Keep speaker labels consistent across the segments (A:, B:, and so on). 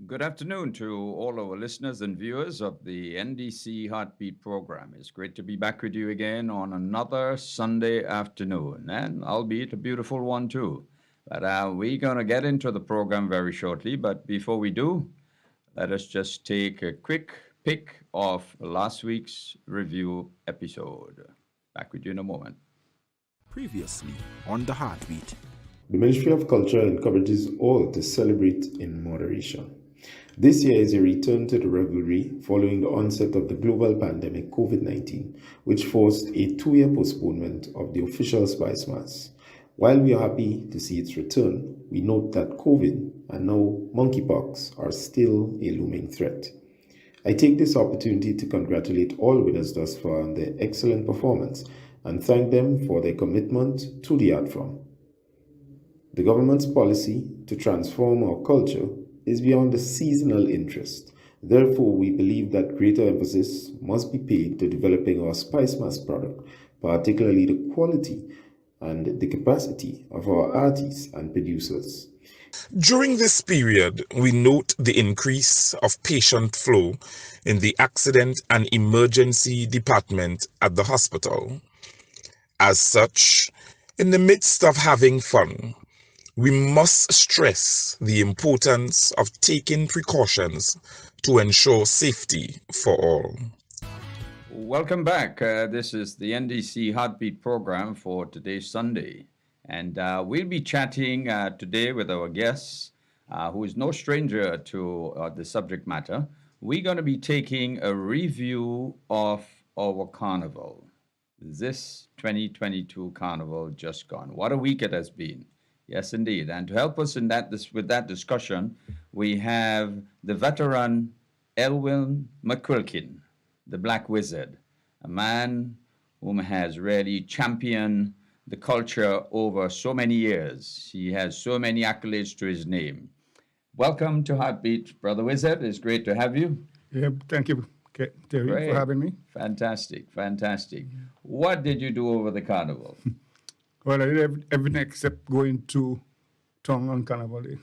A: Good afternoon to all our listeners and viewers of the NDC Heartbeat program. It's great to be back with you again on another Sunday afternoon, and albeit a beautiful one too. But we're going to get into the program very shortly. But before we do, let us just take a quick pick of last week's review episode. Back with you in a moment.
B: Previously on The Heartbeat.
C: The Ministry of Culture encourages all to celebrate in moderation. This year is a return to the revelry following the onset of the global pandemic COVID-19, which forced a 2-year postponement of the official Spice Mass. While we are happy to see its return, we note that COVID and now monkeypox are still a looming threat. I take this opportunity to congratulate all winners thus far on their excellent performance and thank them for their commitment to the art form. The government's policy to transform our culture is beyond the seasonal interest. Therefore, we believe that greater emphasis must be paid to developing our Spice Mass product, particularly the quality and the capacity of our artists and producers.
D: During this period, we note the increase of patient flow in the accident and emergency department at the hospital. As such, in the midst of having fun, we must stress the importance of taking precautions to ensure safety for all.
A: Welcome back. This is the NDC Heartbeat program for today's Sunday. And we'll be chatting today with our guest, who is no stranger to the subject matter. We're going to be taking a review of our carnival. This 2022 carnival just gone. What a week it has been. Yes, indeed. And to help us in with that discussion, we have the veteran Elwin McQuilkin, the Black Wizard, a man whom has really championed the culture over so many years. He has so many accolades to his name. Welcome to Heartbeat, Brother Wizard. It's great to have you.
E: Yeah, thank you, Terry, for having me.
A: Fantastic. What did you do over the carnival?
E: Well, I did everything except going to town on Carnival Day.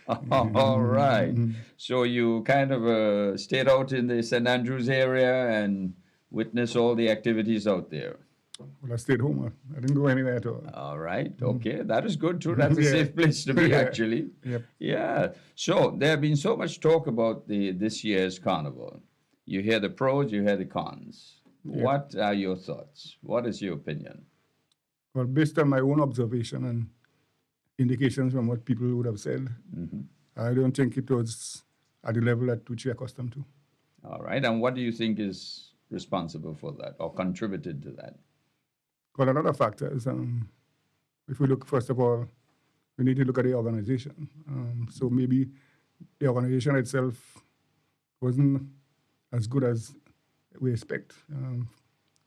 A: All right. So you kind of stayed out in the St. Andrews area and witnessed all the activities out there.
E: Well, I stayed home. I didn't go anywhere at all.
A: All right. Okay. That is good too. That's a safe place to be, actually.
E: Yep.
A: Yeah. So there have been so much talk about this year's carnival. You hear the pros, you hear the cons. Yep. What are your thoughts? What is your opinion?
E: Well, based on my own observation and indications from what people would have said, I don't think it was at the level at which we're accustomed to.
A: All right. And what do you think is responsible for that or contributed to that?
E: Well, another factor is, if we look, first of all, we need to look at the organization. So maybe the organization itself wasn't as good as we expect.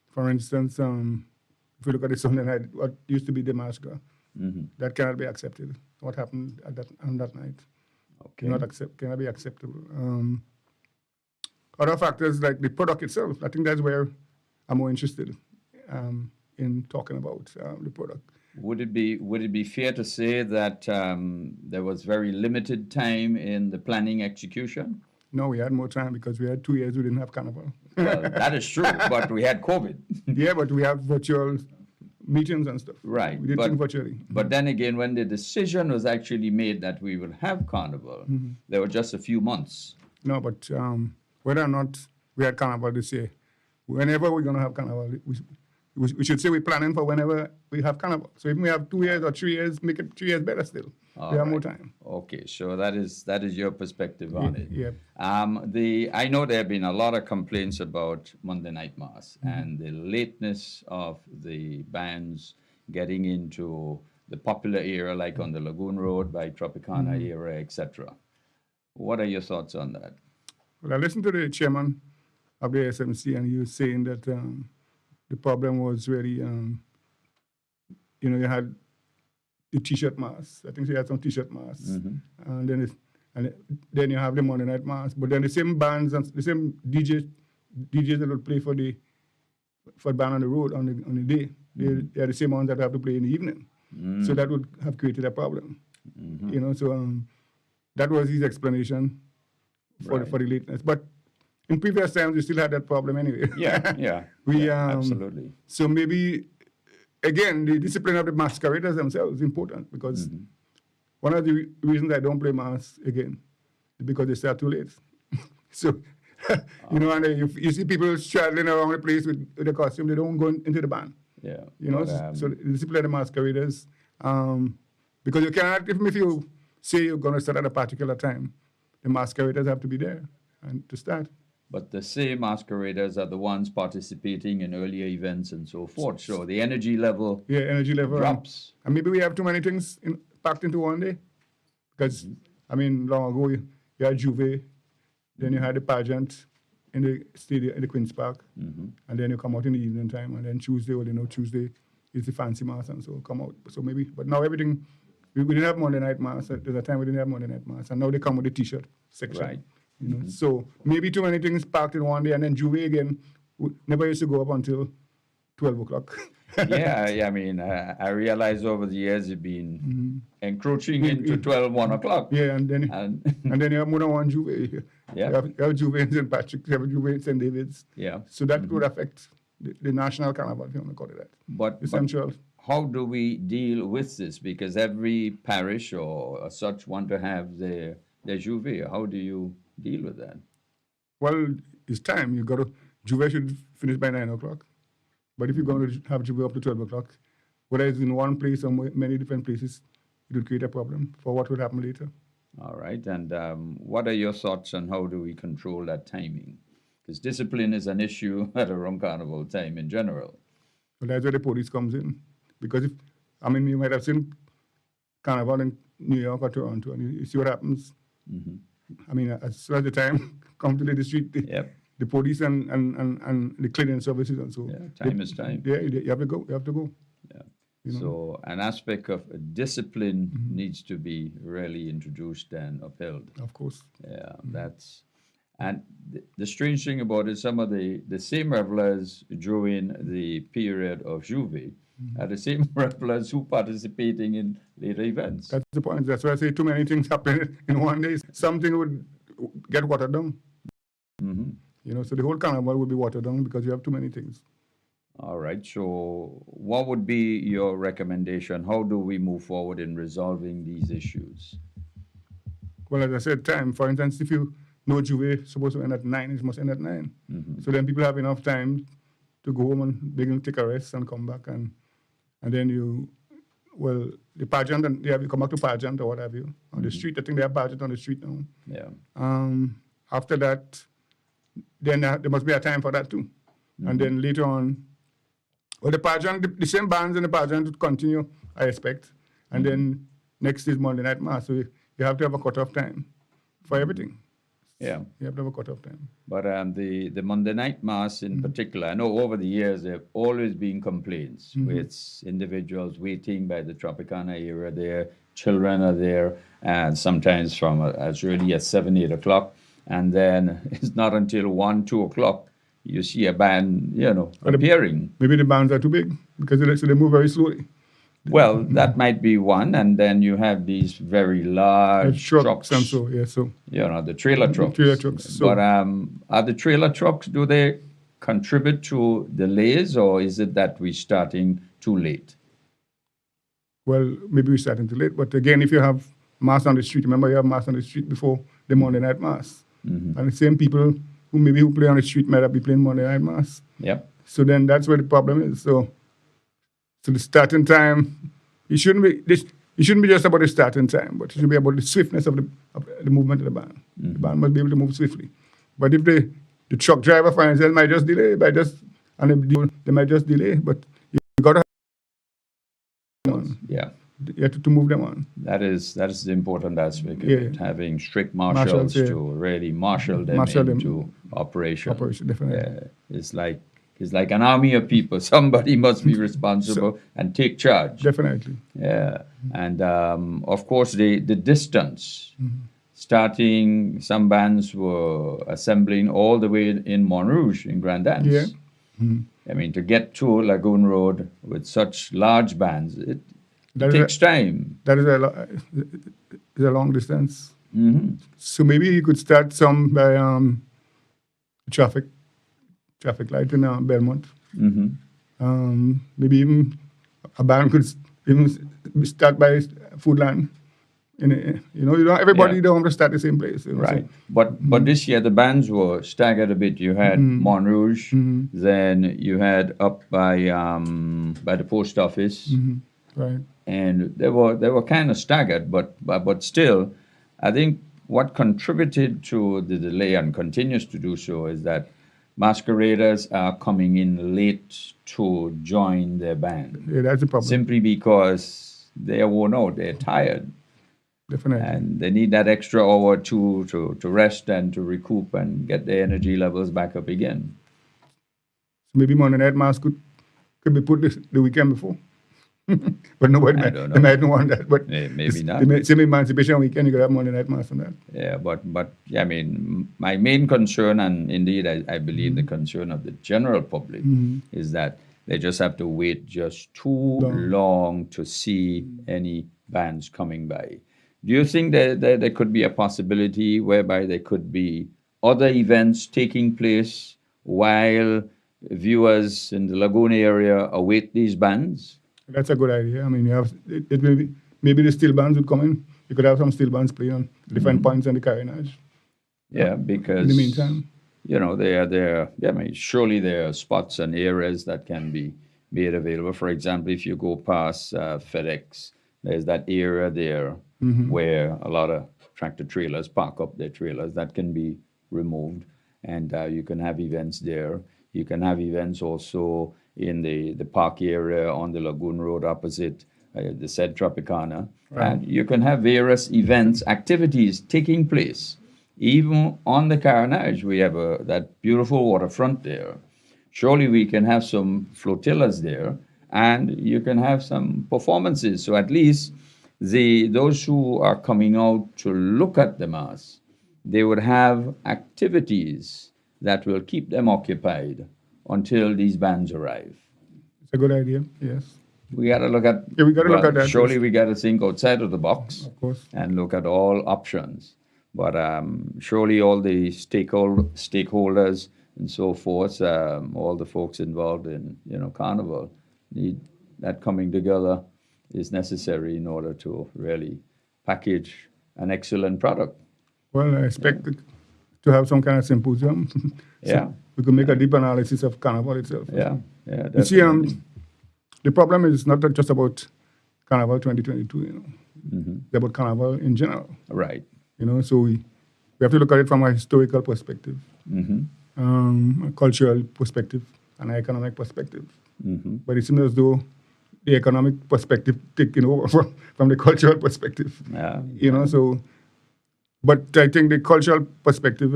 E: For instance, if we look at the Sunday night, what used to be the massacre, that cannot be accepted. What happened on that night cannot be acceptable. Other factors like the product itself, I think that's where I'm more interested in talking about the product.
A: Would it be fair to say that there was very limited time in the planning execution?
E: No, we had more time because we had 2 years we didn't have carnival.
A: Well, that is true, but we had COVID.
E: Yeah, but we have virtual meetings and stuff.
A: Right.
E: We did things virtually.
A: But then again, when the decision was actually made that we would have carnival, there were just a few months.
E: No, but whether or not we had carnival this year, whenever we're going to have carnival, we should say we're planning for whenever we have carnival. So if we have 2 years or 3 years, make it 3 years better still. We have more time.
A: Okay, so that is your perspective on it.
E: Yeah.
A: I know there have been a lot of complaints about Monday Night Mass and the lateness of the bands getting into the popular area, like on the Lagoon Road by Tropicana area, etc. What are your thoughts on that?
E: Well, I listened to the chairman of the SMC, and he was saying that the problem was really, you had the T-shirt mass. I think she had some T-shirt mass, and then you have the Monday Night Mass. But then the same bands and the same DJs that would play for the band on the road on the day, they are the same ones that have to play in the evening. So that would have created a problem. So that was his explanation for
A: Right.
E: the lateness. But in previous times, we still had that problem anyway.
A: Yeah, yeah. Absolutely.
E: So maybe, again, the discipline of the masqueraders themselves is important, because one of the reasons I don't play mass again is because they start too late. So, and you see people straddling around the place with the costume, they don't go into the band.
A: Yeah.
E: So the discipline of the masqueraders, because you cannot, if you say you're going to start at a particular time, the masqueraders have to be there and to start.
A: But the same masqueraders are the ones participating in earlier events and so forth. So the energy level
E: Energy level
A: drops.
E: And maybe we have too many things packed into one day. Because, long ago, you had Juve, then you had the pageant in the stadium, in the Queen's Park, and then you come out in the evening time, and then Tuesday, Tuesday is the fancy mass, and so come out. So maybe, but now everything, we didn't have Monday night mass. There's a time we didn't have Monday night mass, and now they come with the T-shirt section.
A: Right.
E: So maybe too many things packed in one day, and then Juve again never used to go up until 12 o'clock.
A: I realized over the years you've been encroaching into 12, 1 o'clock.
E: Yeah, and then you have more than one Juve.
A: Yeah.
E: You have Juve in St. Patrick's, you have Juve in St. David's.
A: Yeah.
E: So that could affect the national carnival, if you want to call it that.
A: But
E: Essential.
A: how do we deal with this? Because every parish or such want to have their Juve. How do you deal with that?
E: Well, it's time. Juve should finish by 9 o'clock. But if you're going to have Juve up to 12 o'clock, whether it's in one place or many different places, it would create a problem for what would happen later.
A: All right. And what are your thoughts on how do we control that timing? Because discipline is an issue at around carnival time in general.
E: Well, that's where the police comes in. Because you might have seen carnival in New York or Toronto, and you see what happens. As soon as the time comes to the street, the police and the cleaning services and so.
A: Yeah, time is time.
E: Yeah, you have to go. Yeah.
A: So an aspect of discipline needs to be really introduced and upheld.
E: Of course.
A: Yeah, and the strange thing about it, some of the same revelers during the period of Juve are the same revelers who participating in later events.
E: That's the point. That's why I say too many things happen in one day. Something would get watered down. So the whole carnival would be watered down because you have too many things.
A: All right. So what would be your recommendation? How do we move forward in resolving these issues?
E: Well, as I said, time. For instance, if you know Juve is supposed to end at 9, it must end at 9. So then people have enough time to go home and they can take a rest and come back. And then the pageant, and you come back to pageant or what have you. On the street, I think they have pageant on the street now.
A: Yeah.
E: After that, then there must be a time for that too. And then later on, the pageant, the same bands in the pageant would continue, I expect. And then next is Monday night mass. So you have to have a cutoff time for everything.
A: Yeah.
E: You have to have a cutoff time.
A: But the Monday night mass in particular, I know over the years there have always been complaints with individuals waiting by the Tropicana area there, children are there, and sometimes from as early as 7, 8 o'clock. And then it's not until 1, 2 o'clock you see a band, appearing.
E: Maybe the bands are too big because they move very slowly.
A: Well, that might be one. And then you have these very large trucks.
E: And so,
A: the trailer trucks.
E: Trailer trucks.
A: But are the trailer trucks, do they contribute to delays, or is it that we're starting too late?
E: Well, maybe we're starting too late. But again, if you have mass on the street, remember you have mass on the street before the Monday night mass. And the same people who play on the street might be playing Monday night mass.
A: Yep.
E: So then that's where the problem is. So the starting time, it shouldn't be just about the starting time, but it should be about the swiftness of the movement of the band. The band must be able to move swiftly. But if the truck driver, for instance, might just delay, they might just delay, but you got to have on.
A: Yeah.
E: You have to move them on.
A: That is the important aspect of it, having strict marshals to really marshal them into operation.
E: Definitely.
A: It's like an army of people. Somebody must be responsible and take charge.
E: Definitely.
A: Yeah. And of course the distance. Starting, some bands were assembling all the way in Montrouge in Grand Anse.
E: Yeah.
A: To get to Lagoon Road with such large bands, it takes time.
E: That is a long distance. So maybe you could start some by traffic light in Belmont. Maybe even a band could even start by Foodland. Everybody
A: Yeah.
E: don't have to start the same place.
A: Right. But this year the bands were staggered a bit. You had Montrouge, then you had up by the post office,
E: Right.
A: and they were kind of staggered, but still, I think what contributed to the delay and continues to do so is that masqueraders are coming in late to join their band
E: Yeah, that's the problem.
A: simply because they are worn out, they're tired,
E: Definitely.
A: and they need that extra hour or two to rest and to recoup and get their energy levels back up again.
E: So maybe Monday Night Mass could be put the weekend before. But nobody
A: I don't
E: they
A: know.
E: might not want that. But
A: Maybe not.
E: Same Emancipation Weekend, you could have Monday Night Mass on that.
A: Yeah, but yeah, I mean, my main concern, and indeed I believe the concern of the general public, is that they just have to wait just too long to see any bands coming by. Do you think that there could be a possibility whereby there could be other events taking place while viewers in the Lagoon area await these bands?
E: That's a good idea. I mean, you have it will be, maybe the steel bands would come in. You could have some steel bands playing on different points on the carriage.
A: Yeah, because
E: In the meantime,
A: there. Yeah, I mean, surely there are spots and areas that can be made available. For example, if you go past FedEx, there's that area there where a lot of tractor trailers park up their trailers. That can be removed, and you can have events there. You can have events also in the park area on the Lagoon Road opposite the said Tropicana. And you can have various events, activities taking place. Even on the Carnage, we have that beautiful waterfront there. Surely we can have some flotillas there, and you can have some performances. So at least those who are coming out to look at the mass, they would have activities that will keep them occupied until these bands arrive.
E: it's a good idea. Yes,
A: We got to look at.
E: Yeah, we gotta look at that,
A: Surely
E: yes.
A: we got to think outside of the box
E: of course.
A: and look at all options. But surely all the stakeholders and so forth, all the folks involved in Carnival, need that coming together is necessary in order to really package an excellent product.
E: Well, I expect to have some kind of symposium. So
A: Yeah.
E: we could make a deep analysis of Carnival itself.
A: Yeah,
E: You see,
A: definitely.
E: the problem is not just about Carnival 2022. It's about Carnival in general.
A: Right.
E: So we have to look at it from a historical perspective, a cultural perspective, and an economic perspective. But it seems as though the economic perspective taking over from the cultural perspective.
A: Yeah.
E: So, but I think the cultural perspective,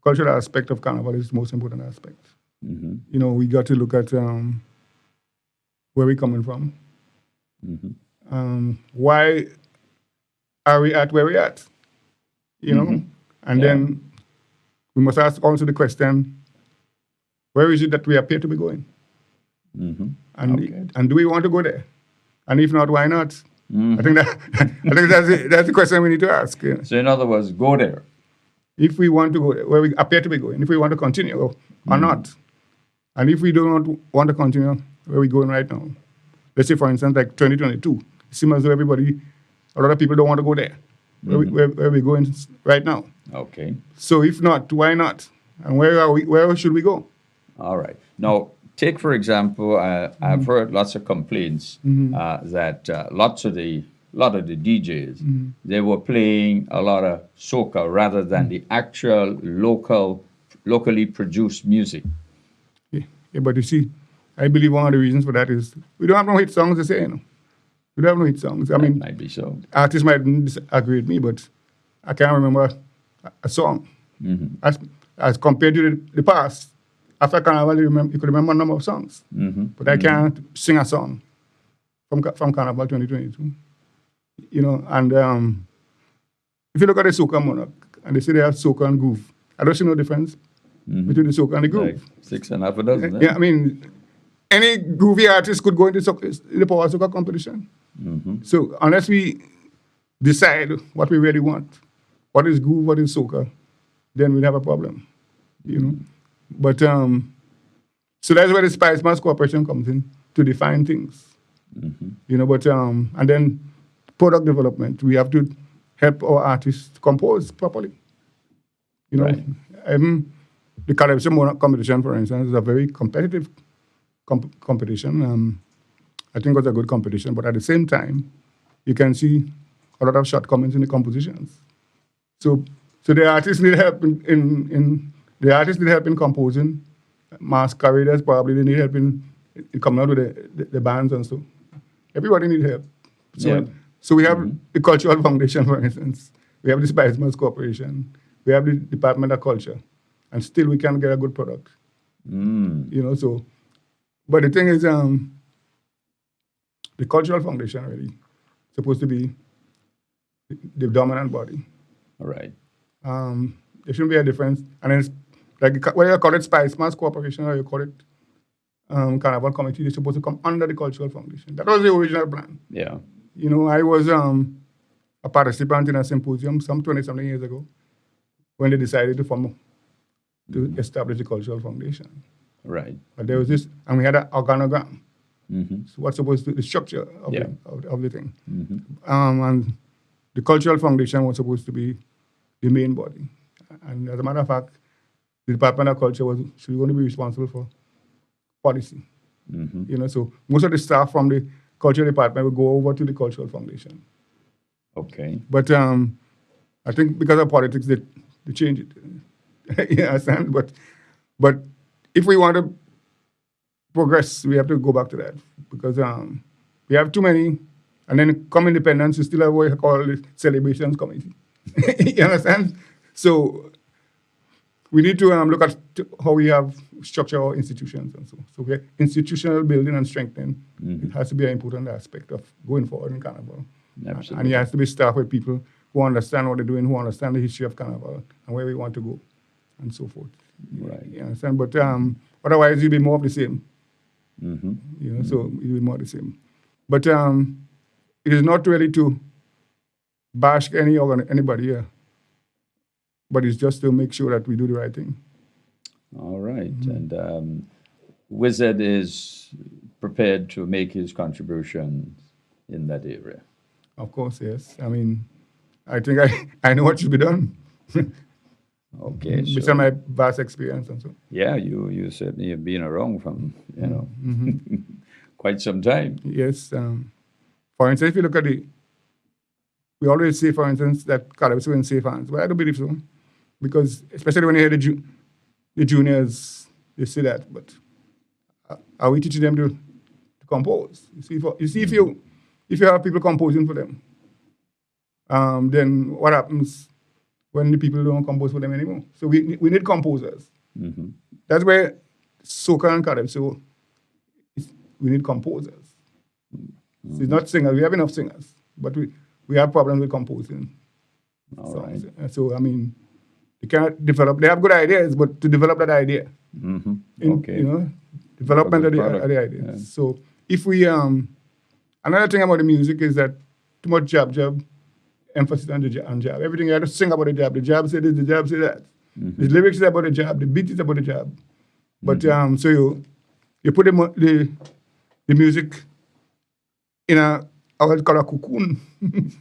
E: cultural aspect of Carnival is the most important aspect. We got to look at where we're coming from. Why are we at where we're at? And then we must ask also the question, where is it that we appear to be going? And do we want to go there? And if not, why not? I think that's the question we need to ask.
A: So in other words, go there.
E: If we want to go there, where we appear to be going, if we want to continue or not. And if we do not want to continue, where we going right now? Let's say, for instance, like 2022. It seems as though a lot of people don't want to go there. Where we going right now?
A: Okay.
E: So if not, why not? And where are we? Where should we go?
A: All right. Now, take for example, I've heard lots of complaints that a lot of the DJs they were playing a lot of soca rather than the actual locally produced music.
E: Yeah, but you see, I believe one of the reasons for that is we don't have no hit songs to say. We don't have no hit songs. I
A: That
E: mean,
A: might be so.
E: artists might disagree with me, but I can't remember a song as compared to the past. After Carnival, you could remember a number of songs, but I can't sing a song from Carnival 2022. And if you look at the soca monarch, and they say they have soca and groove, I don't see no difference between the soca and the groove.
A: Like 6 and a half a dozen. eh?
E: Yeah, I mean, any groovy artist could go into the Power Soca competition. So unless we decide what we really want, what is groove, what is soca, then we'd have a problem, you know. But so that's where the Spice Mass Corporation comes in to define things, you know. But and then product development, we have to help our artists compose properly, you know.
A: Right.
E: The Caribbean competition, for instance, is a very competitive competition. I think it was a good competition, but at the same time, you can see a lot of shortcomings in the compositions. So the artists need help in the artists need help in composing. Masqueraders probably they need help in coming out with the bands and so. Everybody need help. So we have the Cultural Foundation, for instance. We have the Spice Mass Corporation. We have the Department of Culture, and still we can get a good product. You know, so. But the thing is, the Cultural Foundation really supposed to be the dominant body.
A: All right.
E: There shouldn't be a difference. And then, like, whether you call it Spice Mass Corporation or you call it Carnival Committee, they're supposed to come under the Cultural Foundation. That was the original plan.
A: Yeah.
E: You know, I was a participant in a symposium some 20-something years ago when they decided to establish the Cultural Foundation.
A: Right.
E: But there was this, and we had an organogram. So what's supposed to the structure of the thing. And the Cultural Foundation was supposed to be the main body. And as a matter of fact, the Department of Culture should going to be responsible for policy. You know, so most of the staff from the Culture Department will go over to the Cultural Foundation.
A: Okay.
E: But I think because of politics, they change it. You understand? But if we want to progress, we have to go back to that because we have too many. And then come independence, you still have what you call the celebrations committee. You understand? So we need to look at how we have structure our institutions and so. So we're institutional building and strengthening. It has to be an important aspect of going forward in Carnival.
A: Absolutely.
E: And it has to be staffed with people who understand what they're doing, who understand the history of Carnival and where we want to go and so forth.
A: Right.
E: You understand? But otherwise, it'll be more of the same. You know, so it'll be more of the same. But it is not really to bash anybody here, but it's just to make sure that we do the right thing.
A: All right. And Wizard is prepared to make his contribution in that area.
E: Of course, yes. I mean, I think I know what should be done.
A: Okay.
E: Based
A: So,
E: on my vast experience and so.
A: yeah, you certainly have been around from, you know, quite some time.
E: Yes. For instance, if you look at we always say, for instance, that Caribbean is in safe hands. But I don't believe so. Because especially when you hear the juniors, they say that. But are we teaching them to compose? You see, if you have people composing for them, then what happens when the people don't compose for them anymore? So we need composers. That's where soca and Caribbean. So we need composers. So it's not singers. We have enough singers, but we have problems with composing.
A: All right.
E: So I mean, they cannot develop. They have good ideas, but to develop that idea,
A: Okay.
E: you know, development of the idea.
A: Yeah.
E: So if we another thing about the music is that too much jab, emphasis on jab. Everything you have to sing about the jab. The jab say this, the jab say that. The lyrics is about the jab. The beat is about the jab. But so you put the music in I would call a cocoon.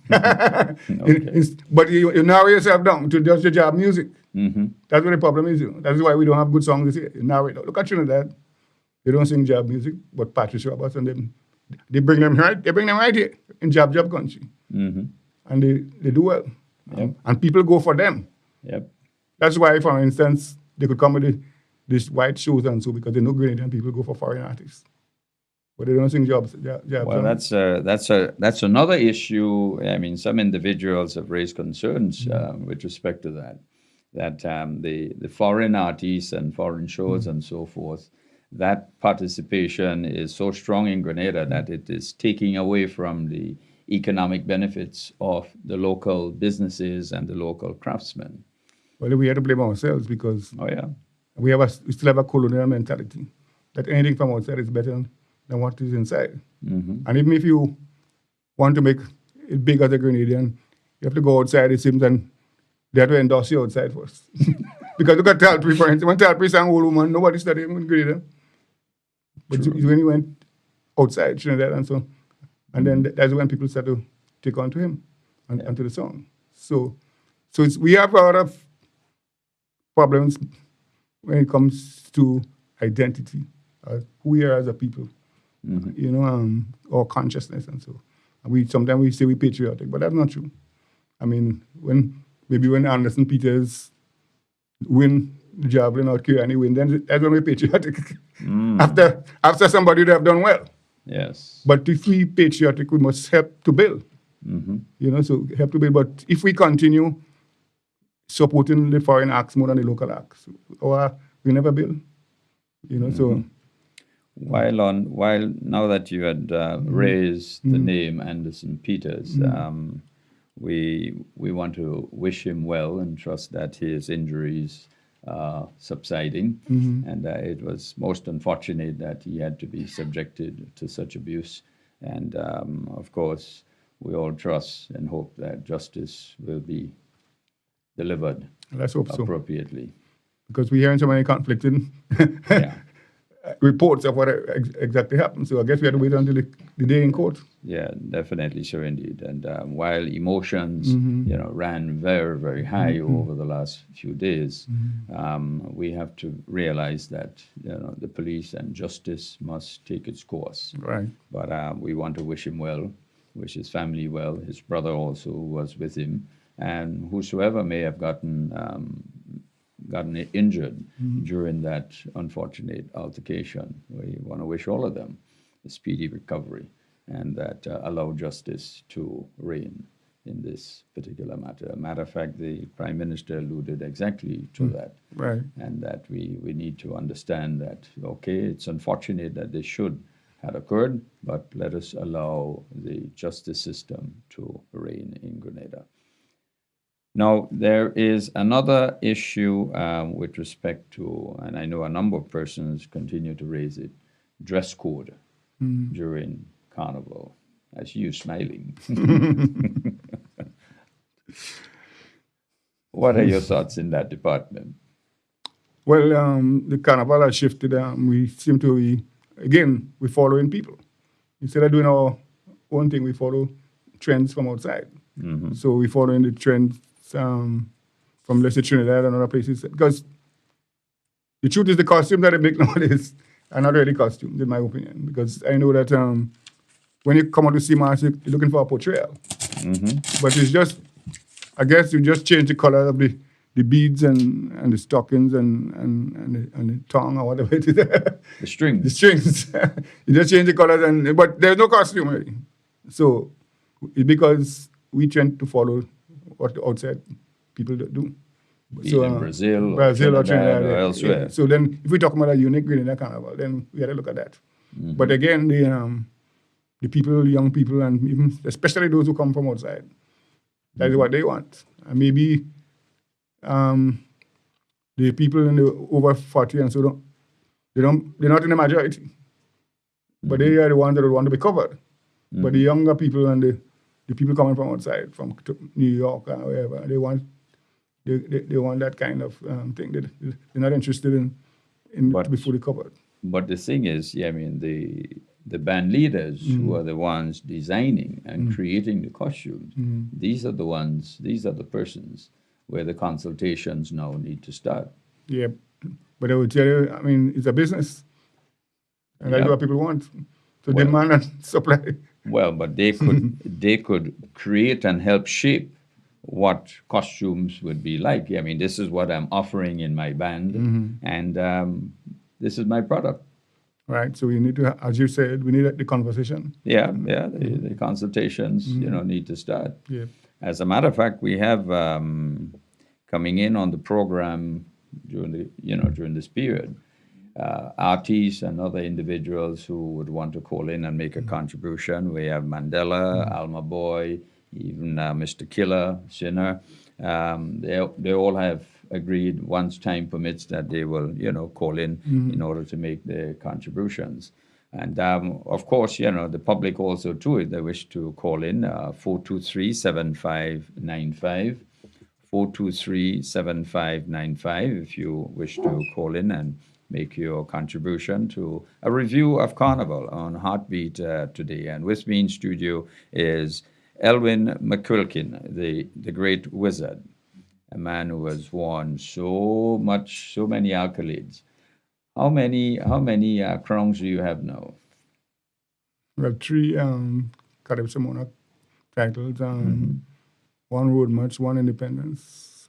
E: But you narrow yourself down to just the jab music. That's what the problem is. You know. That's why we don't have good songs here. You narrow it down. Look at Trinidad. They don't sing jab music, but Patrice Roberts and them, they bring them right. They bring them right here in jab country, and they do well. And people go for them.
A: Yep.
E: That's why, for instance, they could come with these white shows and so because they know Grenadian people go for foreign artists. But they don't sing jobs.
A: Well, that's another issue. I mean, some individuals have raised concerns with respect to that. That the foreign artists and foreign shows and so forth, that participation is so strong in Grenada that it is taking away from the economic benefits of the local businesses and the local craftsmen.
E: Well, we have to blame ourselves because we still have a colonial mentality that anything from outside is better than what is inside. And even if you want to make it big as a Grenadian, You have to go outside, it seems, and they have to endorse you outside first. Because look at Talpri, for instance. When Talpri sang Old Woman, nobody studied him in Grenada. But when he went outside Trinidad and so, and then that's when people start to take on to him and to the song. So we have a lot of problems when it comes to identity, who we are as a people, you know, or consciousness and so. And sometimes we say we're patriotic, but that's not true. I mean, when Anderson Peters win the javelin or Kirani win, then that's when we're patriotic. After somebody would have done well.
A: Yes.
E: But if we patriotic, we must help to build. You know, so help to build. But if we continue supporting the foreign acts more than the local acts, or we never build. You know, so.
A: While now that you had raised the name Anderson Peters, we want to wish him well and trust that his injuries are subsiding. And it was most unfortunate that he had to be subjected to such abuse. And of course, we all trust and hope that justice will be delivered
E: Let's hope so.
A: appropriately.
E: Because we're hearing so many conflicting reports of what exactly happened. So I guess we have to wait until the day in court.
A: Yeah, definitely, sure, indeed. And while emotions, ran very, very high over the last few days, we have to realize that the police and justice must take its course.
E: Right.
A: But we want to wish him well, wish his family well, his brother also was with him, and whosoever may have gotten injured during that unfortunate altercation. We want to wish all of them a speedy recovery and that allow justice to reign in this particular matter. Matter of fact, the Prime Minister alluded exactly to that.
E: Right.
A: And that we need to understand that, okay, it's unfortunate that this should have occurred, but let us allow the justice system to reign in Grenada. Now, there is another issue with respect to, and I know a number of persons continue to raise it, dress code during Carnival. I see you smiling. What are your thoughts in that department?
E: Well, the Carnival has shifted. We seem to be, again, we're following people. Instead of doing our own thing, we follow trends from outside. So we're following the trends from, let's say, Trinidad and other places. Because the truth is the costumes that they make nowadays are not really costumes, in my opinion. Because I know that when you come out to see mass, you're looking for a portrayal. But it's just, I guess you just change the color of the beads and the stockings and the tongue or whatever it is.
A: The strings.
E: The strings. You just change the colors, but there's no costume really. So it's because we tend to follow what the outside people do.
A: So, in Brazil or Trinidad or elsewhere.
E: Yeah. So then if we talk about a unique Grenada Carnival, then we got to look at that. But again, the people, young people, and even especially those who come from outside, that is what they want. And maybe the people in the over 40 and so they're not in the majority. But they are the ones that want to be covered. But the younger people and the people coming from outside, from New York or wherever, they want that kind of thing. They're not interested in to be fully covered.
A: But the thing is, I mean, the band leaders who are the ones designing and creating the costumes, these are the persons where the consultations now need to start.
E: Yeah, but I would tell you, I mean, it's a business. And that's what people want. So demand and supply. Well,
A: but they could create and help shape what costumes would be like. I mean, this is what I'm offering in my band, and this is my product.
E: Right. So we need to, as you said, we need the conversation.
A: Yeah. The consultations, need to start.
E: Yeah.
A: As a matter of fact, we have coming in on the program during this period, artists and other individuals who would want to call in and make a contribution. We have Mandela, Alma Boy, even Mr. Killer, Sinner. They all have agreed once time permits that they will, call in order to make their contributions. And of course, the public also too, if they wish to call in, 423-7595, 423-7595, if you wish to call in and make your contribution to a review of Carnival on Heartbeat today. And with me in studio is Elwin McQuilkin, the great wizard, a man who has won so many accolades. How many crowns do you have now?
E: Well, 3 Caribbean Monarch titles, one road match, one independence,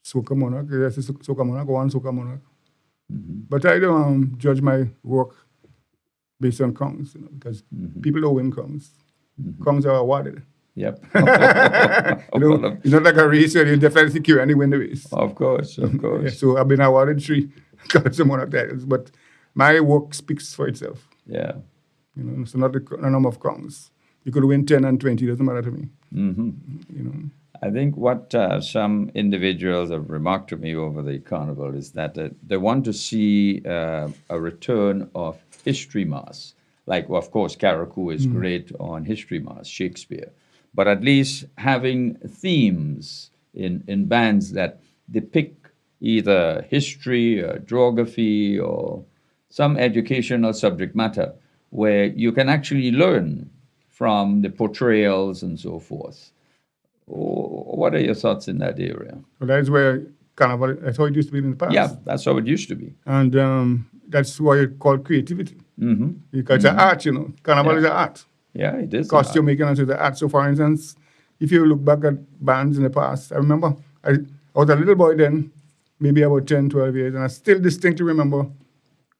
E: Soca Monarch, yes, Soca Monarch, one Soca Monarch. But I don't judge my work based on crowns, because people don't win crowns. Crowns are awarded.
A: Yep.
E: It's not like a race where you definitely secure and win the race.
A: Of course.
E: Yeah, so I've been awarded 3 Caribbean Monarch titles, but my work speaks for itself.
A: Yeah.
E: So not the number of crowns. You could win 10 and 20, doesn't matter to me.
A: I think what some individuals have remarked to me over the carnival is that they want to see a return of history mass. Like, of course, Caracou is great on history mass, Shakespeare. But at least having themes in bands that depict either history or geography or some educational subject matter where you can actually learn from the portrayals and so forth. What are your thoughts in that area?
E: Well, that's where Carnival, that's how it used to be in the past.
A: Yeah, that's how it used to be.
E: And that's why it's called creativity. Because it's an art, Carnival is an art.
A: Yeah, it is.
E: Costume making is an art. So, for instance, if you look back at bands in the past, I remember I was a little boy then, maybe about 10, 12 years, and I still distinctly remember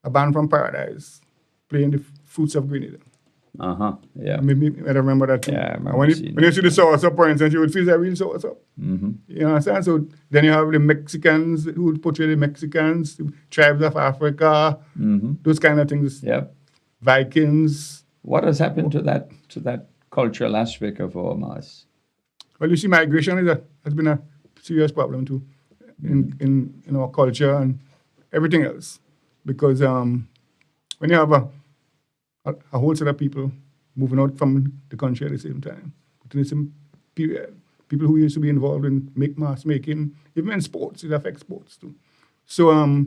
E: a band from Paradise playing the Fruits of Grenada.
A: Yeah.
E: Maybe I remember that too.
A: Yeah, I remember
E: when
A: seeing
E: you see the sauce-up, for instance, you would feel that real sauce-up. You understand? So then you have the Mexicans who would portray the Mexicans, the tribes of Africa, those kind of things.
A: Yep.
E: Vikings.
A: What has happened to that cultural aspect of our mass?
E: Well, you see, migration has been a serious problem too in our culture and everything else. Because when you have a whole set of people moving out from the country at the same time, within the same period, people who used to be involved in mass making, even in sports, it affects sports too. So a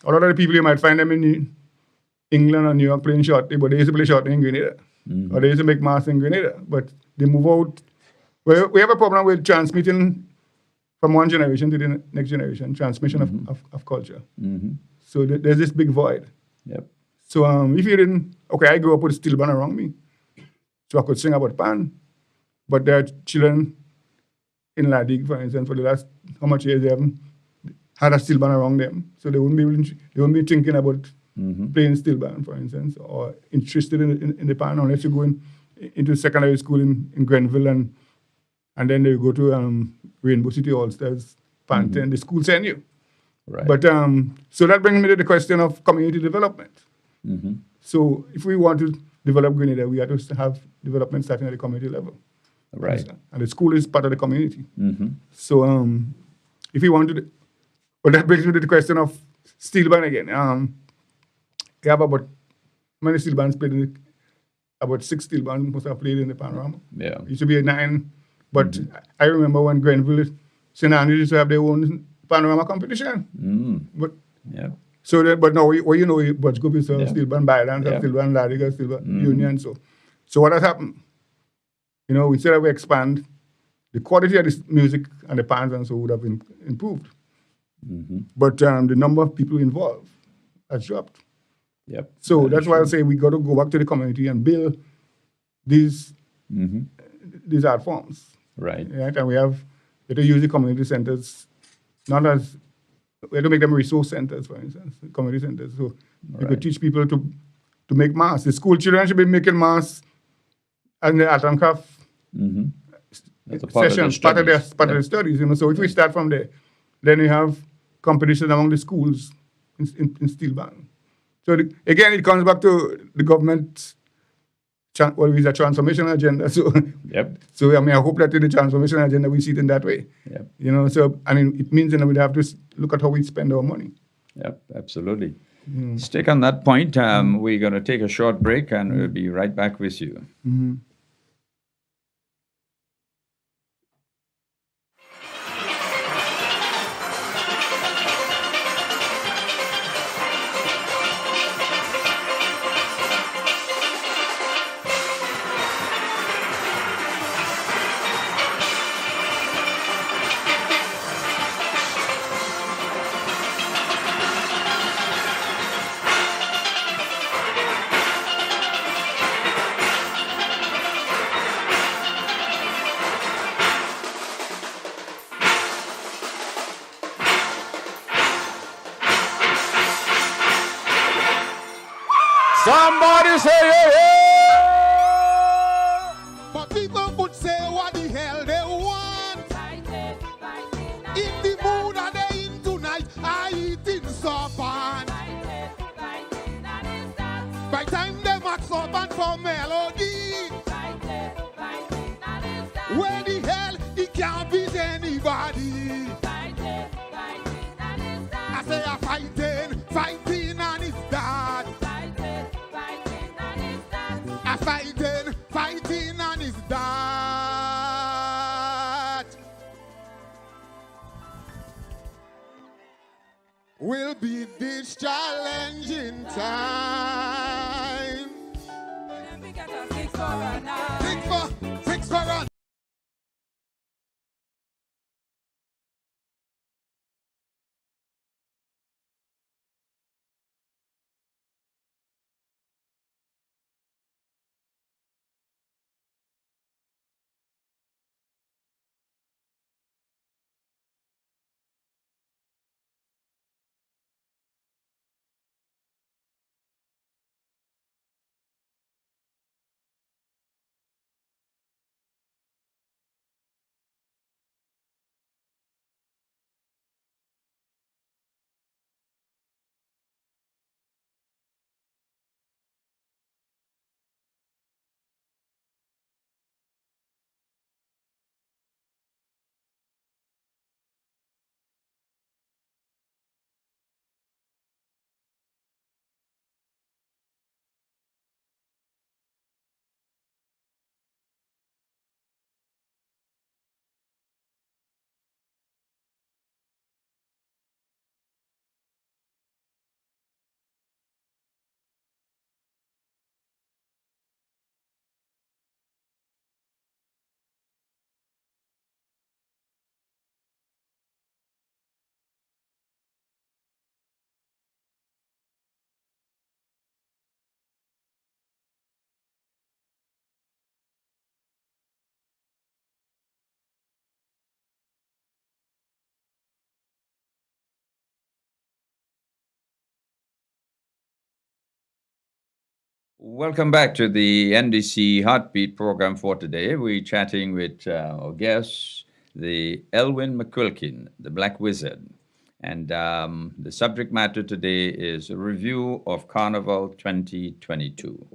E: lot of the people, you might find them in England or New York playing shorty, but they used to play shorty in Grenada. Or they used to make mass in Grenada, but they move out. We have a problem with transmitting from one generation to the next generation, transmission of culture. So there's this big void.
A: Yep.
E: So if you didn't, I grew up with a steel band around me, so I could sing about pan. But there are children in Ladig, for instance, for the last how much years they haven't had a steel band around them, so they wouldn't be thinking about playing steel band, for instance, or interested in the pan unless you go into secondary school in Grenville and then they go to Rainbow City All Stars, Panten, the school send you.
A: Right.
E: But so that brings me to the question of community development. So if we want to develop Grenada, we have to have development starting at the community level.
A: Right.
E: And the school is part of the community. So if we want to, that brings me to the question of steel band again. We have about, many steel bands played about 6 steel bands must have played in the panorama.
A: Yeah.
E: It used to be a 9, but I remember when Grenville, St. Andrews used to have their own panorama competition. But
A: yeah.
E: so, but now, Butch Group is steel band, Bylands, steel band, Ladiga, steel band, Union. So what has happened? We said that we expand, the quality of the music and the bands and so would have improved. But the number of people involved has dropped.
A: Yep.
E: So that's why I say we got to go back to the community and build these art forms.
A: Right.
E: And we have to use the community centers, not as, we have to make them resource centers, for instance, community centers. So we could teach people to make mass. The school children should be making mass and the art and craft sessions, part of their studies. So if we start from there, then we have competition among the schools in steel band. So again, it comes back to the government's a transformation agenda. So, So I hope that in the transformation agenda we see it in that way.
A: Yep.
E: So it means we'd have to look at how we spend our money.
A: Yep, absolutely. Stick on that point. We're going to take a short break and we'll be right back with you. Somebody say yeah, yeah.
F: But people could say what the hell they want. In the mood that they in tonight, I eating supper. By time they max up and for melody. Where the hell he can't beat anybody. I say I'm fighting and it's that. I'm fighting and it's that. Will be this challenging time. Six for run.
A: Welcome back to the NDC Heartbeat program for today. We're chatting with our guest, the Elwin McQuilkin, the Black Wizard. And the subject matter today is a review of Carnival 2022.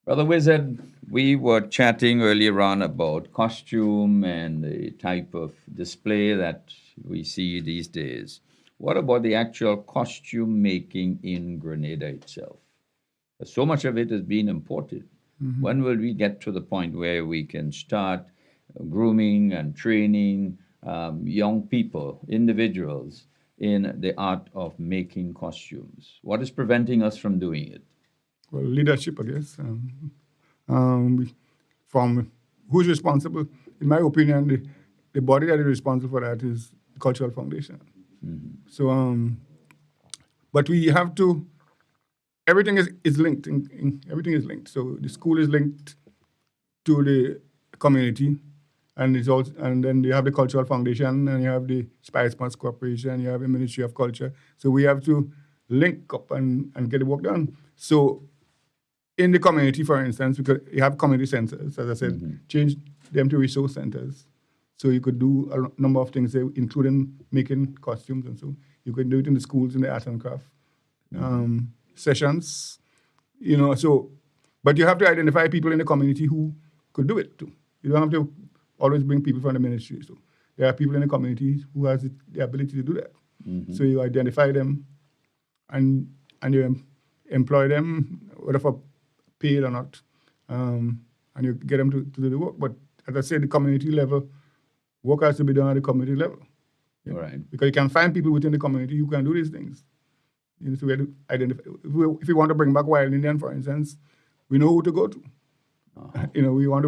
A: Brother Wizard, we were chatting earlier on about costume and the type of display that we see these days. What about the actual costume making in Grenada itself? So much of it has been imported. When will we get to the point where we can start grooming and training young people, individuals, in the art of making costumes? What is preventing us from doing it?
E: Well, leadership, I guess. From who's responsible? In my opinion, the body that is responsible for that is the Cultural Foundation. So, but we have to. Everything is linked. Everything is linked. So the school is linked to the community, and it's also, and then you have the Cultural Foundation, and you have the Spice Must Corporation, you have the Ministry of Culture. So we have to link up and get the work done. So in the community, for instance, because you have community centers, as I said, change them to resource centers. So you could do a number of things there, including making costumes, and so you could do it in the schools in the art and craft sessions, so, but you have to identify people in the community who could do it too. You don't have to always bring people from the ministry. So there are people in the community who has the ability to do that. So you identify them and you employ them, whether for paid or not, and you get them to do the work. But as I said, the community level, work has to be done at the community level.
A: All right.
E: Because you can find people within the community who can do these things. You know, so we have to identify. If we want to bring back wild Indian, for instance, we know who to go to. You know, you want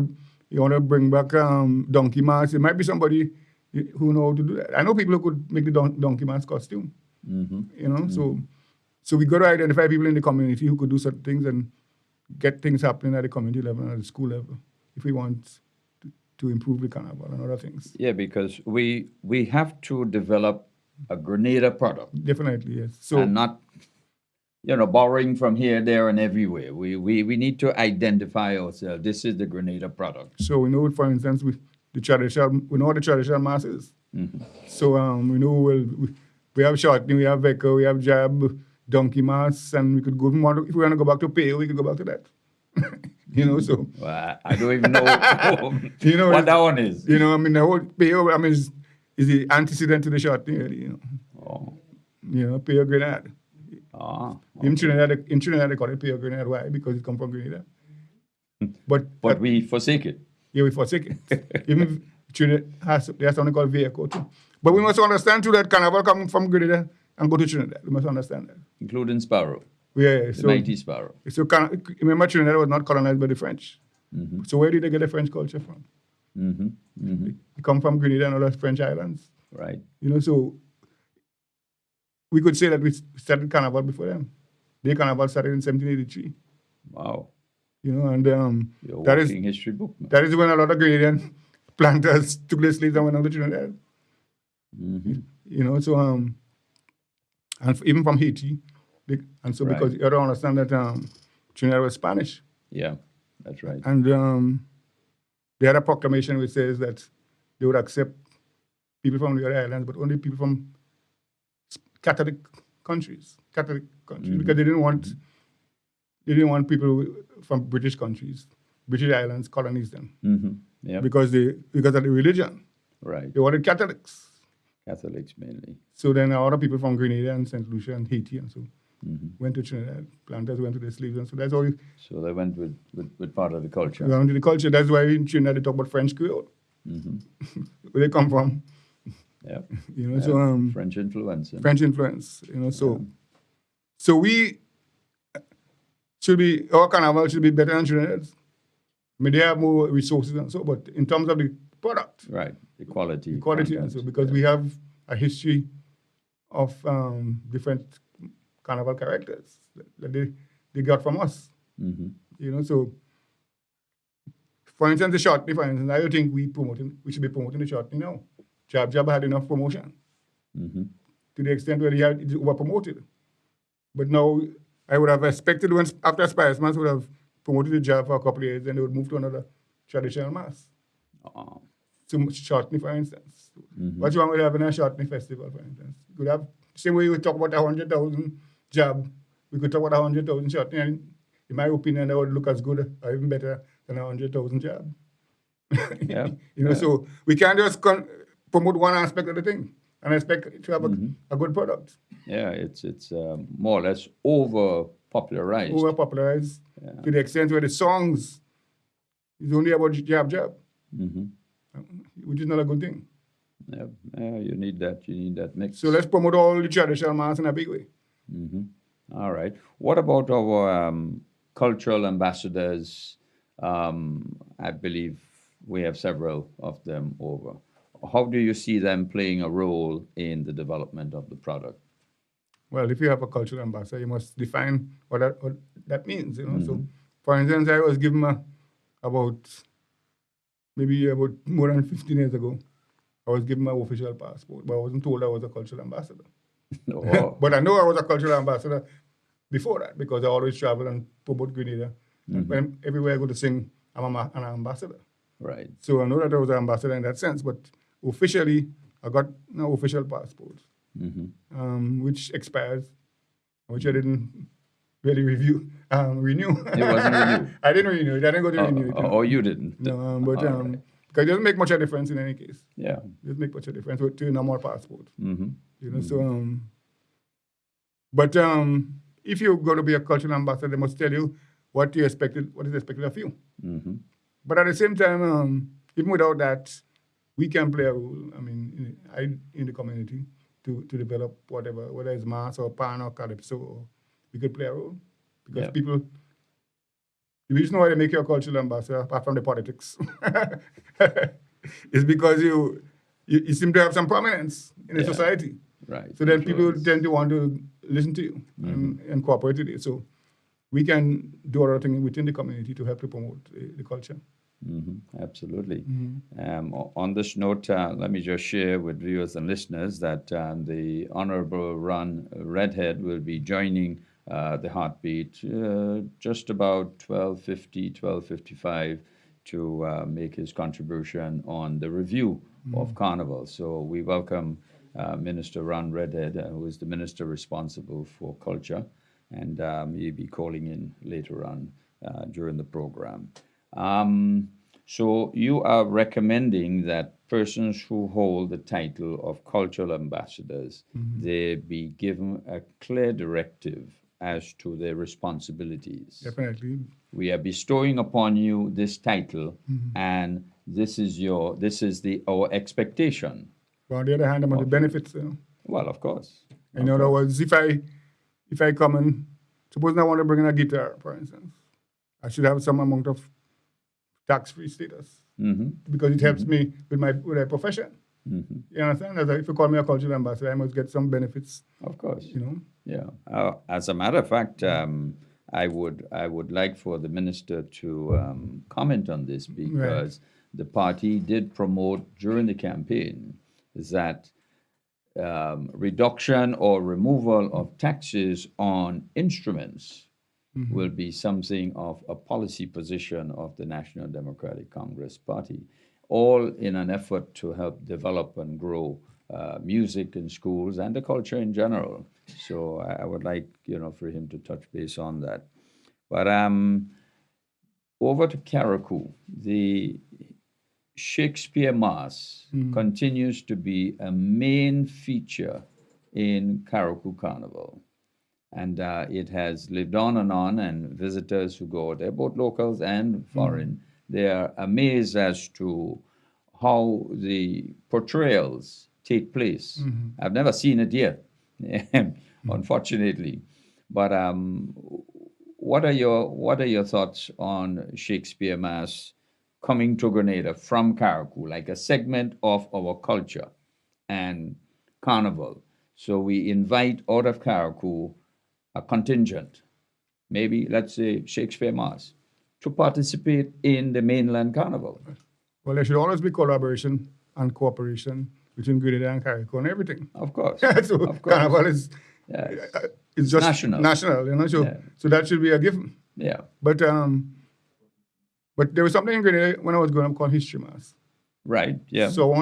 E: to bring back donkey mask. It might be somebody who know how to do that. I know people who could make the donkey mask costume. You know, so we got to identify people in the community who could do certain things and get things happening at the community level and at the school level if we want to improve the carnival and other things.
A: Yeah, because we have to develop a Grenada product.
E: Definitely, yes. So
A: and not, borrowing from here, there, and everywhere. We need to identify ourselves. This is the Grenada product.
E: So we know, for instance, we know what the traditional mass is. So we know we have shortening, we have Veka, we have jab, donkey mass, and we could go, if we want to go back to pale, we could go back to that. You know, so.
A: Well, I don't even know what that one is.
E: You know, I mean, the whole pale, I mean, is the antecedent to the shortening, really, you know.
A: Oh.
E: You know, pale grenade.
A: Okay.
E: In Trinidad, they call it pale grenade. Why? Because it comes from Grenada. But
A: we forsake it.
E: Yeah, we forsake it. Even Trinidad there's something called vehicle too. But we must understand too that carnival come from Grenada and go to Trinidad. We must understand that.
A: Including Sparrow.
E: Yeah,
A: the mighty Sparrow.
E: So remember, Trinidad was not colonized by the French. So where did they get the French culture from? It come from Grenada and other French islands.
A: Right.
E: You know, so we could say that we started carnival before them. Their carnival started in 1783.
A: Wow.
E: You know, and
A: that is history book. Man.
E: That is when a lot of Grenadian planters took their slaves and went on to Trinidad. You know, so and even from Haiti, and so because you don't understand that Trinidad was Spanish.
A: Yeah, that's right.
E: And they had a proclamation which says that they would accept people from the other islands, but only people from Catholic countries, because they didn't want people from British countries, British islands, colonize them.
A: Yeah.
E: Because of the religion.
A: Right.
E: They wanted Catholics.
A: Catholics mainly.
E: So then a lot of people from Grenada and St. Lucia and Haiti and so went to Trinidad. Planters went to the slaves, and so that's all.
A: So they went with part of the culture.
E: Went to the culture. That's why in Trinidad they talk about French Creole. Where they come from.
A: Yeah.
E: You know, so
A: French influence.
E: French influence. You know, so we should be, our carnival should be better than Trinidad's. I mean, they have more resources and so, but in terms of the product.
A: Right, the quality.
E: And so, because we have a history of different carnival characters that they got from us. You know, so, for instance, the shortney, for instance, I don't think we should be promoting the shortney now. Jab had enough promotion to the extent where it over-promoted. But now, I would have expected after Spice Mass would have promoted the jab for a couple of years, then they would move to another traditional mass. So shortney, for instance. What's wrong with having a shortney festival, for instance? You could have, same way we talk about 100,000 jab, we could talk about 100,000 shortney, and in my opinion, that would look as good or even better than 100,000 jab.
A: Yeah.
E: You know, so we can't just promote one aspect of the thing and expect to have a good product.
A: Yeah, it's more or less over-popularized.
E: Over-popularized to the extent where the songs is only about jab, which is not a good thing.
A: Yeah, you need that mix.
E: So let's promote all the traditional mass in a big way.
A: All right. What about our cultural ambassadors? I believe we have several of them over. How do you see them playing a role in the development of the product?
E: Well, if you have a cultural ambassador, you must define what that means. You know, so for instance, I was given about more than 15 years ago, I was given my official passport, but I wasn't told I was a cultural ambassador.
A: Oh.
E: But I know I was a cultural ambassador before that because I always travel and promote Grenada. And everywhere I go to sing, I'm an ambassador.
A: Right.
E: So I know that I was an ambassador in that sense, but officially, I got no official passport, which expires, which I didn't really renew.
A: It wasn't renewed?
E: I didn't renew it. I didn't go to renew it.
A: Oh, you didn't?
E: No, but because it doesn't make much of a difference in any case.
A: Yeah.
E: It doesn't make much of a difference to a normal passport. You know, so But if you're going to be a cultural ambassador, they must tell you what is expected of you.
A: Mm-hmm.
E: But at the same time, even without that, we can play a role. I mean, in the community to develop whatever, whether it's mass or pan or calypso, we could play a role because people. The reason why they make you a cultural ambassador, apart from the politics, is because you seem to have some prominence in the society.
A: Right.
E: So then people tend to want to listen to you and cooperate with you. So we can do a lot of things within the community to help to promote the culture.
A: Mm-hmm. Absolutely. On this note, let me just share with viewers and listeners that the Honorable Ron Redhead will be joining the Heartbeat just about 12:55 to make his contribution on the review of Carnival. So we welcome Minister Ron Redhead, who is the minister responsible for culture, and he'll be calling in later on during the program. So you are recommending that persons who hold the title of cultural ambassadors, they be given a clear directive as to their responsibilities.
E: Definitely.
A: We are bestowing upon you this title, and this is our expectation.
E: But on the other hand, I'm on the benefits.
A: Well, of course.
E: In other words, if I come in, suppose I want to bring in a guitar, for instance, I should have some amount of tax-free status because it helps me with my profession. You understand? If you call me a cultural ambassador, I must get some benefits.
A: Of course.
E: Yeah.
A: As a matter of fact, I would like for the minister to comment on this because the party did promote during the campaign that reduction or removal of taxes on instruments will be something of a policy position of the National Democratic Congress Party, all in an effort to help develop and grow music in schools and the culture in general. So I would like, for him to touch base on that. But over to Carriacou, the Shakespeare Mass continues to be a main feature in Carriacou Carnival. And it has lived on, and visitors who go there, both locals and foreign, they are amazed as to how the portrayals take place. I've never seen it yet, unfortunately. But what are your thoughts on Shakespeare Mass coming to Grenada from Carriacou, like a segment of our culture and Carnival? So we invite out of Carriacou a contingent, maybe let's say Shakespeare Mass, to participate in the mainland Carnival.
E: Well, there should always be collaboration and cooperation between Grenada and Carriacou and everything.
A: Of course.
E: So
A: of course.
E: Carnival is it's just national, So that should be a given.
A: Yeah.
E: But there was something in Grenada when I was growing up called History Mass.
A: Right. Yeah.
E: So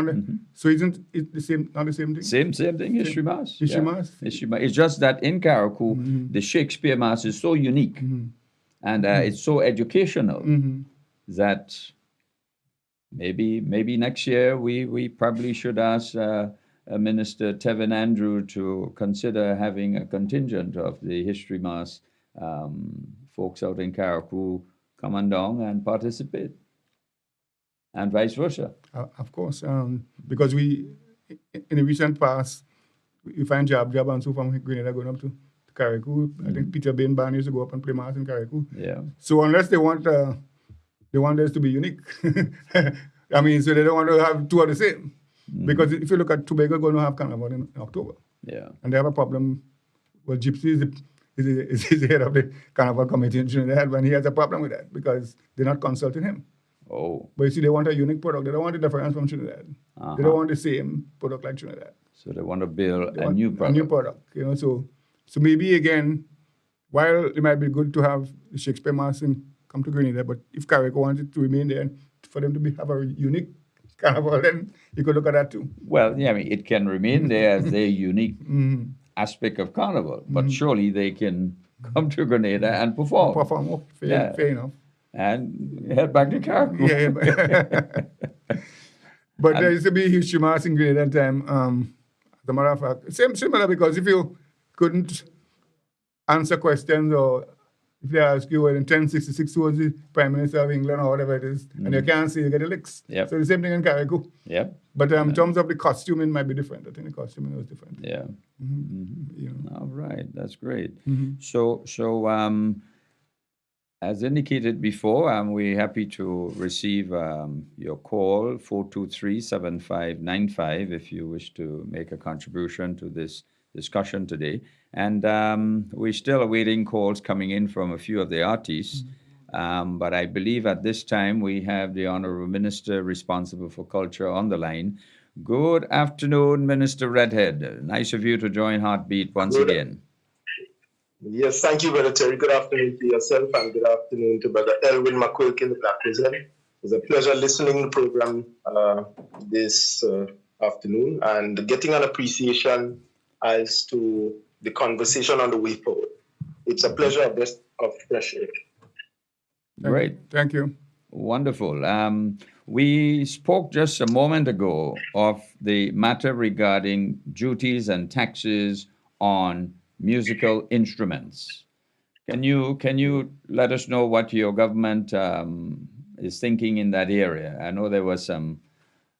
E: so isn't it the same? Not the same thing.
A: Same thing. History Mass.
E: History Mass.
A: History Mass. It's just that in Carriacou, the Shakespeare Mass is so unique, and it's so educational that maybe next year we probably should ask Minister Tevin Andrew to consider having a contingent of the History Mass folks out in Carriacou come on down and participate. And vice versa.
E: Of course, because we, in the recent past, we find Jab and so from Grenada going up to Carriacou. I think Peter Bain Band used to go up and play Mass in Carriacou.
A: Yeah.
E: So unless they want us to be unique, I mean, so they don't want to have two of the same. Because if you look at Tobago, going to have Carnival in October.
A: Yeah. And
E: they have a problem. Well, Gypsy is the head of the Carnival Committee in Trinidad, and he has a problem with that because they're not consulting him.
A: Oh.
E: But you see, they want a unique product. They don't want a difference from Trinidad. They don't want the same product like Trinidad.
A: So they want to build a new product.
E: A new product, So maybe again, while it might be good to have the Shakespeare Mass come to Grenada, but if Carriacou wanted to remain there, for them to have a unique carnival, then you could look at that too.
A: Well, yeah, I mean, it can remain there as their unique aspect of Carnival, but surely they can come to Grenada and perform.
E: Fair enough.
A: And head back to Carriacou.
E: Yeah. But there used to be History Mass in Grenada at that time. As a matter of fact, similar because if you couldn't answer questions, or if they ask you in 1066 who was the Prime Minister of England or whatever it is, and you can't see, you get the licks.
A: Yep.
E: So the same thing in Carriacou.
A: Yep.
E: But in terms of the costuming might be different. I think the costuming was different.
A: Yeah.
E: You know.
A: All right. That's great. So as indicated before, we're happy to receive your call, 423-7595, if you wish to make a contribution to this discussion today. And we're still awaiting calls coming in from a few of the artists. But I believe at this time we have the Honorable Minister responsible for culture on the line. Good afternoon, Minister Redhead. Nice of you to join Heartbeat once again.
G: Yes, thank you, Brother Terry. Good afternoon to yourself, and good afternoon to Brother Elwin McQuilkin, the Black President. It was a pleasure listening to the program this afternoon and getting an appreciation as to the conversation on the way forward. It's a pleasure of fresh air.
A: Great.
E: Thank you.
A: Wonderful. We spoke just a moment ago of the matter regarding duties and taxes on musical instruments. Can you let us know what your government is thinking in that area? I know there were some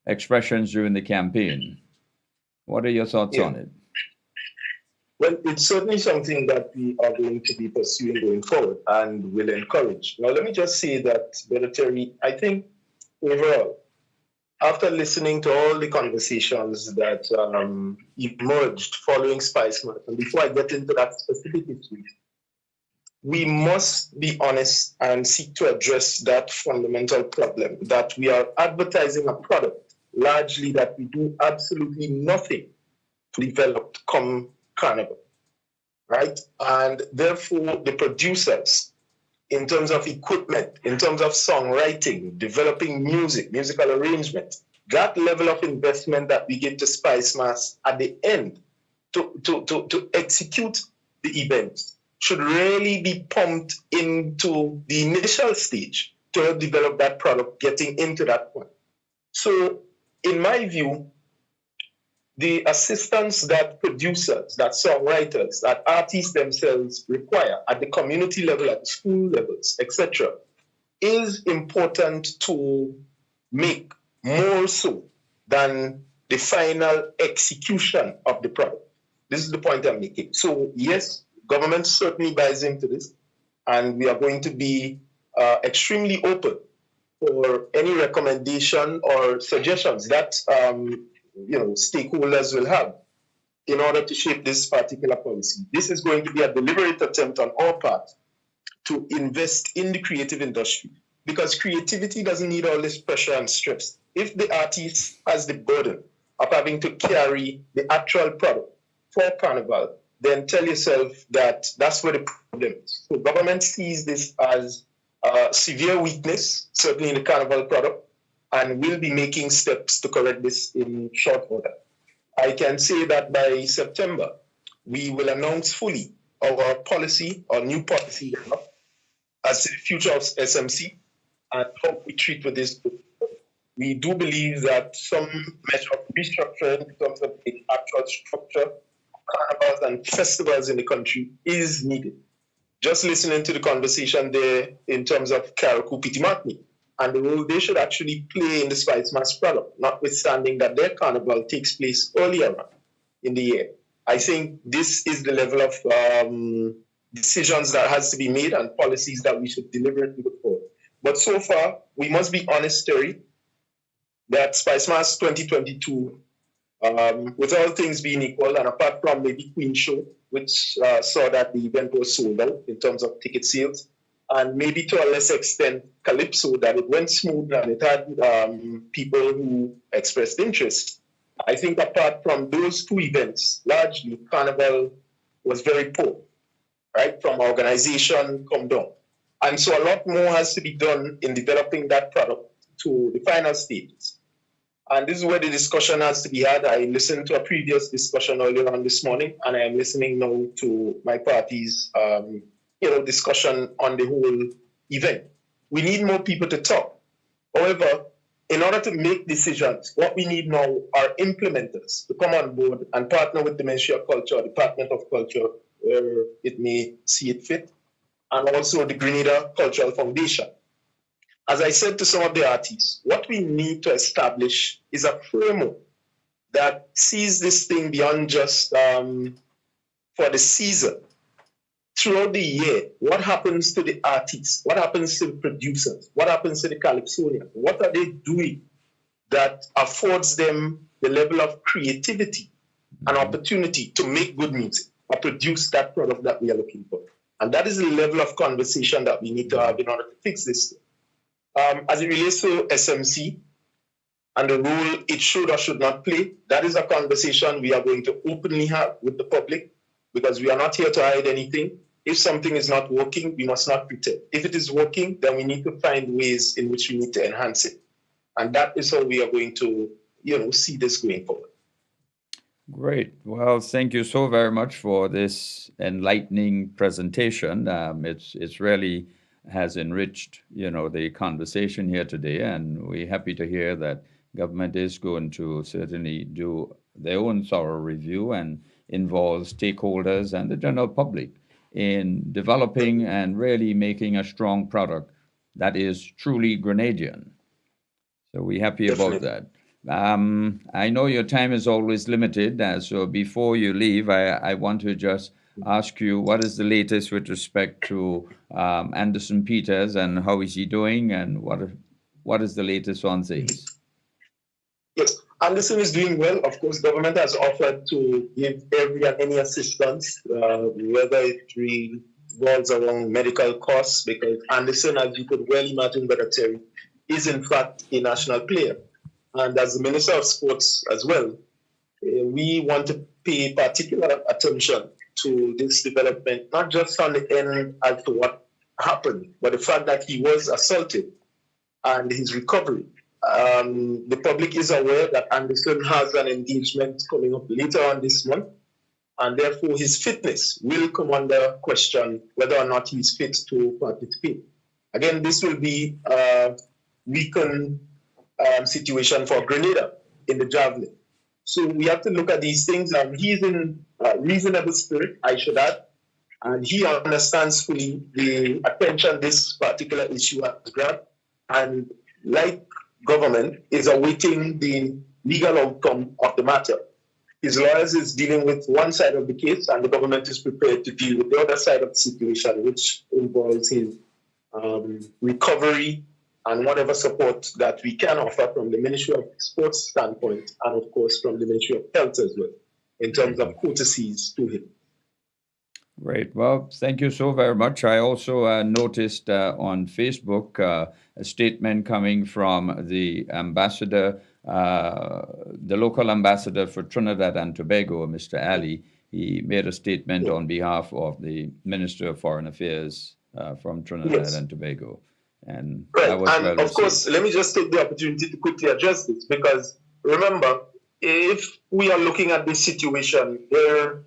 A: expressions during the campaign. What are your thoughts on it?
G: Well, it's certainly something that we are going to be pursuing going forward and will encourage. Now, let me just say that, Brother Terry, I think overall, after listening to all the conversations that emerged following Spice Month, and before I get into that specific issue, we must be honest and seek to address that fundamental problem that we are advertising a product largely that we do absolutely nothing to develop come Carnival, right? And therefore, the producers, in terms of equipment, in terms of songwriting, developing musical arrangement, that level of investment that we give to Spice Mass at the end to execute the event should really be pumped into the initial stage to develop that product, getting into that point. So, in my view, the assistance that producers, that songwriters, that artists themselves require at the community level, at school levels, etc., is important to make more so than the final execution of the product. This is the point I'm making. So yes, government certainly buys into this, and we are going to be extremely open for any recommendation or suggestions that stakeholders will have in order to shape this particular policy. This is going to be a deliberate attempt on our part to invest in the creative industry, because creativity doesn't need all this pressure and stress. If the artist has the burden of having to carry the actual product for Carnival, then tell yourself that that's where the problem is. So government sees this as a severe weakness, certainly in the Carnival product, and will be making steps to correct this in short order. I can say that by September, we will announce fully our policy, our new policy as the future of SMC and how we treat with this. We do believe that some measure of restructuring in terms of the actual structure of carnivals and festivals in the country is needed. Just listening to the conversation there in terms of Carriacou Pitimatni and the role they should actually play in the Spice Mass product, notwithstanding that their carnival takes place earlier in the year. I think this is the level of decisions that has to be made and policies that we should deliberately look for. But so far, we must be honest, Terry, that Spice Mass 2022, with all things being equal, and apart from maybe Queen Show, which saw that the event was sold out in terms of ticket sales, and maybe to a less extent Calypso, that it went smooth and it had people who expressed interest. I think apart from those two events, largely Carnival was very poor, right? From organization come down. And so a lot more has to be done in developing that product to the final stages. And this is where the discussion has to be had. I listened to a previous discussion earlier on this morning, and I am listening now to my party's discussion on the whole event. We need more people to talk. However, in order to make decisions, what we need now are implementers to come on board and partner with the Ministry of Culture, Department of Culture, where it may see it fit, and also the Grenada Cultural Foundation. As I said to some of the artists, what we need to establish is a framework that sees this thing beyond just for the season. Throughout the year, what happens to the artists? What happens to the producers? What happens to the Calypsonians? What are they doing that affords them the level of creativity and opportunity to make good music or produce that product that we are looking for? And that is the level of conversation that we need to have in order to fix this thing. As it relates to SMC and the role it should or should not play, that is a conversation we are going to openly have with the public, because we are not here to hide anything. If something is not working, we must not pretend. If it is working, then we need to find ways in which we need to enhance it. And that is how we are going to, see this going forward.
A: Great. Well, thank you so very much for this enlightening presentation. It's really has enriched, the conversation here today, and we're happy to hear that government is going to certainly do their own thorough review and involve stakeholders and the general public in developing and really making a strong product that is truly Grenadian. So we're happy about that. I know your time is always limited, so before you leave, I want to just ask you, what is the latest with respect to Anderson Peters, and how is he doing, and what is the latest on things?
G: Yes, Anderson is doing well. Of course, government has offered to give every and any assistance, whether it revolves around medical costs, because Anderson, as you could well imagine, Brother Terry, is in fact a national player. And as the Minister of Sports as well, we want to pay particular attention to this development, not just on the end as to what happened, but the fact that he was assaulted and his recovery. The public is aware that Anderson has an engagement coming up later on this month, and therefore his fitness will come under question whether or not he's fit to participate. Again, this will be a weakened situation for Grenada in the javelin. So we have to look at these things, and he's in reasonable spirit, I should add, and he understands fully the attention this particular issue has grabbed, and like government, is awaiting the legal outcome of the matter. His lawyers is dealing with one side of the case, and the government is prepared to deal with the other side of the situation, which involves his recovery and whatever support that we can offer from the Ministry of Sports standpoint, and of course from the Ministry of Health as well, in terms of courtesies to him.
A: Great. Well, thank you so very much. I also noticed on Facebook a statement coming from the ambassador, the local ambassador for Trinidad and Tobago, Mr. Ali. He made a statement on behalf of the Minister of Foreign Affairs from Trinidad and Tobago. And
G: right.
A: That was
G: and
A: well
G: of
A: received.
G: course, let me just take the opportunity to quickly address this, because remember, if we are looking at this situation, there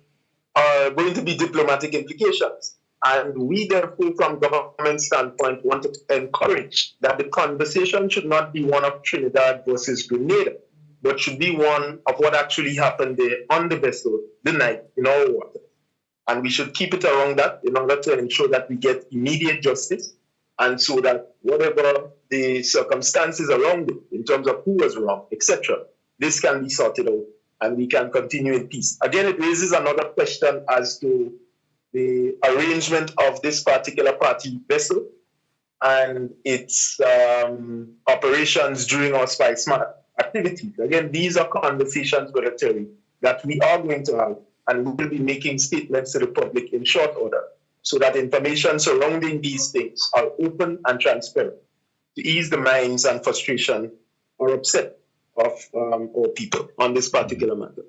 G: are going to be diplomatic implications. And we therefore, from government standpoint, want to encourage that the conversation should not be one of Trinidad versus Grenada, but should be one of what actually happened there on the vessel, the night, in our water. And we should keep it around that in order to ensure that we get immediate justice, and so that whatever the circumstances around it, in terms of who was wrong, etc., this can be sorted out and we can continue in peace. Again, it raises another question as to the arrangement of this particular party vessel and its operations during our Spice Smart activities. Again, these are conversations, Brother Terry, that we are going to have, and we will be making statements to the public in short order, so that information surrounding these things are open and transparent to ease the minds and frustration or upset of our people on this particular matter.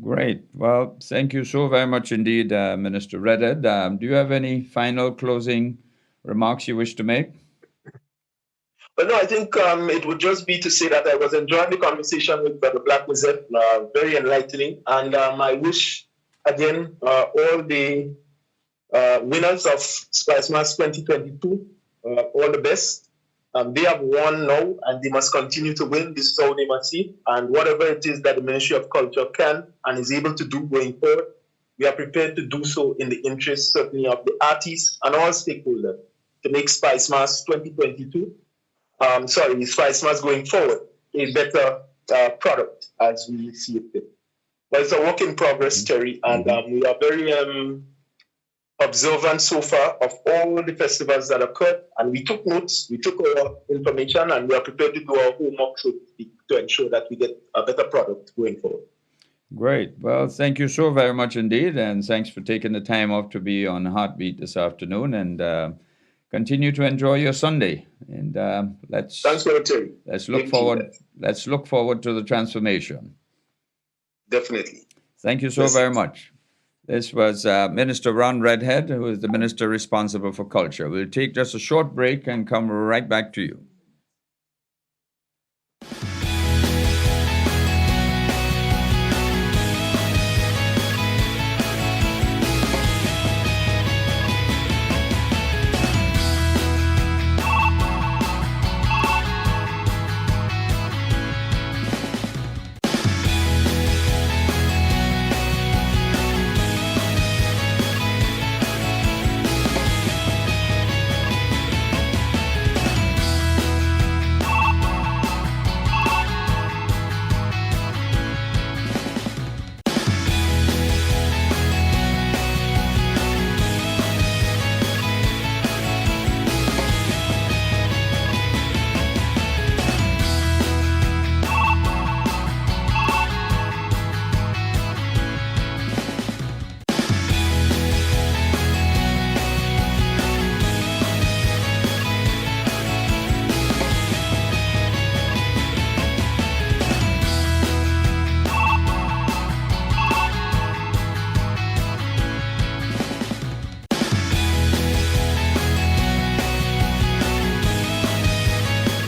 A: Great. Well, thank you so very much indeed, Minister Redhead. Do you have any final closing remarks you wish to make?
G: But no, I think it would just be to say that I was enjoying the conversation with Brother Black Wizard, very enlightening. And I wish, again, all the winners of Spice Mass 2022 all the best. They have won now, and they must continue to win. This is how they must see. And whatever it is that the Ministry of Culture can and is able to do going forward, we are prepared to do so in the interest certainly of the artists and all stakeholders to make Spice Mass 2022, Spice Mass going forward, a better product as we see it fit. But it's a work in progress, Terry, and we are very observant so far of all the festivals that occurred, and we took notes, we took our information, and we are prepared to do our homework, so to speak, to ensure that we get a better product going forward.
A: Great. Well, thank you so very much indeed, and thanks for taking the time off to be on Heartbeat this afternoon, and continue to enjoy your Sunday. And
G: thanks for it, Terry.
A: Let's look forward to the transformation.
G: Definitely.
A: Thank you so very much. This was Minister Ron Redhead, who is the minister responsible for culture. We'll take just a short break and come right back to you.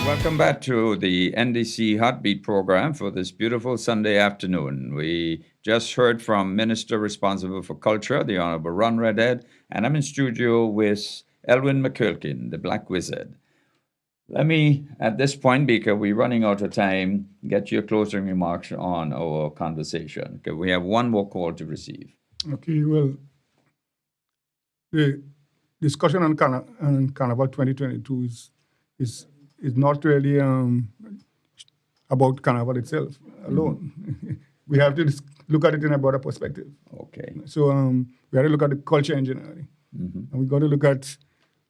A: Welcome back to the NDC Heartbeat program for this beautiful Sunday afternoon. We just heard from Minister responsible for culture, the Honorable Ron Redhead, and I'm in studio with Elwin McCulkin, the Black Wizard. Let me, at this point, because we're running out of time, get your closing remarks on our conversation, because we have one more call to receive.
E: Okay, well, the discussion on Carnival 2022 is not really about Carnival itself alone. We have to look at it in a broader perspective.
A: Okay.
E: So we have to look at the culture in general. And we got to look at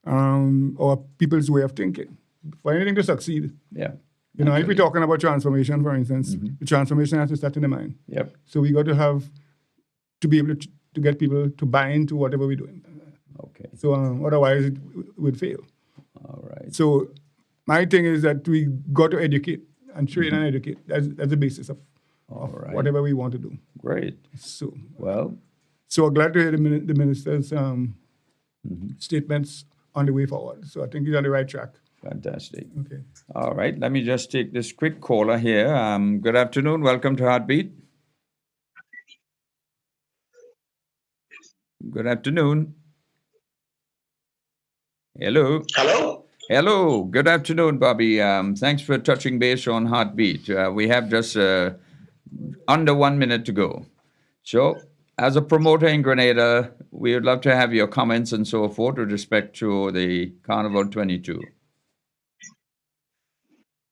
E: our people's way of thinking. For anything to succeed,
A: Yeah.
E: you know, if we're talking about transformation, for instance, the transformation has to start in the mind.
A: Yep.
E: So we got to be able to get people to buy into whatever we're doing.
A: Okay.
E: So otherwise it would fail.
A: All right.
E: So my thing is that we got to educate and train and educate. That's the basis of
A: right.
E: whatever we want to do.
A: Great.
E: So
A: Well,
E: so glad to hear the minister's statements on the way forward. So I think he's on the right track.
A: fantastic.
E: Okay.
A: All right. Let me just take this quick caller here. Good afternoon. Welcome to Heartbeat. Good afternoon. Hello.
G: Hello?
A: Hello. Good afternoon, Bobby. Thanks for touching base on Heartbeat. We have just under 1 minute to go. So, as a promoter in Grenada, we would love to have your comments and so forth with respect to the Carnival 22.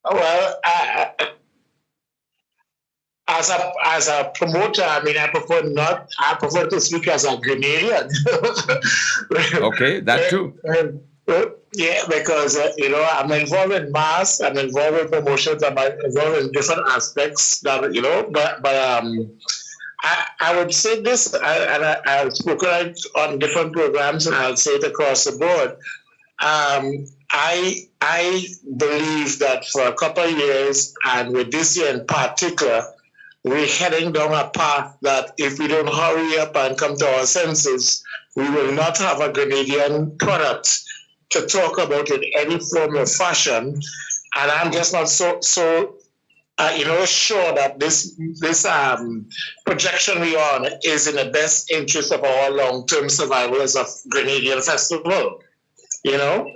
H: Well, as a promoter, I mean, I prefer to speak as a Grenadian.
A: Okay, that too.
H: Yeah, because I'm involved in mass, I'm involved in promotions, I'm involved in different aspects that I would say this, and I've spoken on different programs, and I'll say it across the board. I believe that for a couple of years, and with this year in particular, we're heading down a path that if we don't hurry up and come to our senses, we will not have a Grenadian product to talk about in any form or fashion. And I'm just not so sure that this projection we on is in the best interest of our long-term survival as a Grenadian festival. We have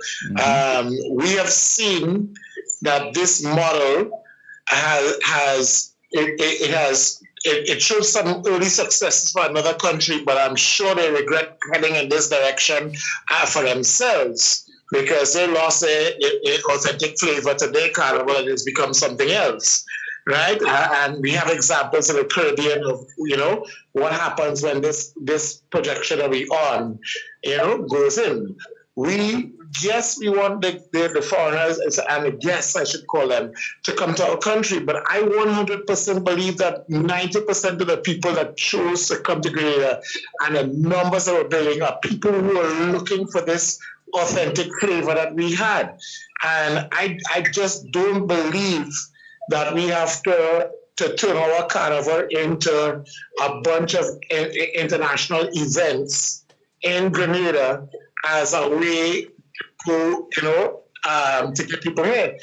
H: it showed some early successes for another country, but I'm sure they regret heading in this direction for themselves because they lost a authentic flavor to their carnival and it's become something else, right? And we have examples in the Caribbean of, what happens when this projection that we on, goes in. We want the foreigners and the guests, I should call them, to come to our country. But I 100% believe that 90% of the people that chose to come to Grenada and the numbers that we're building are people who are looking for this authentic flavor that we had. And I just don't believe that we have to turn our carnival into a bunch of international events in Grenada as a way to, to get people in.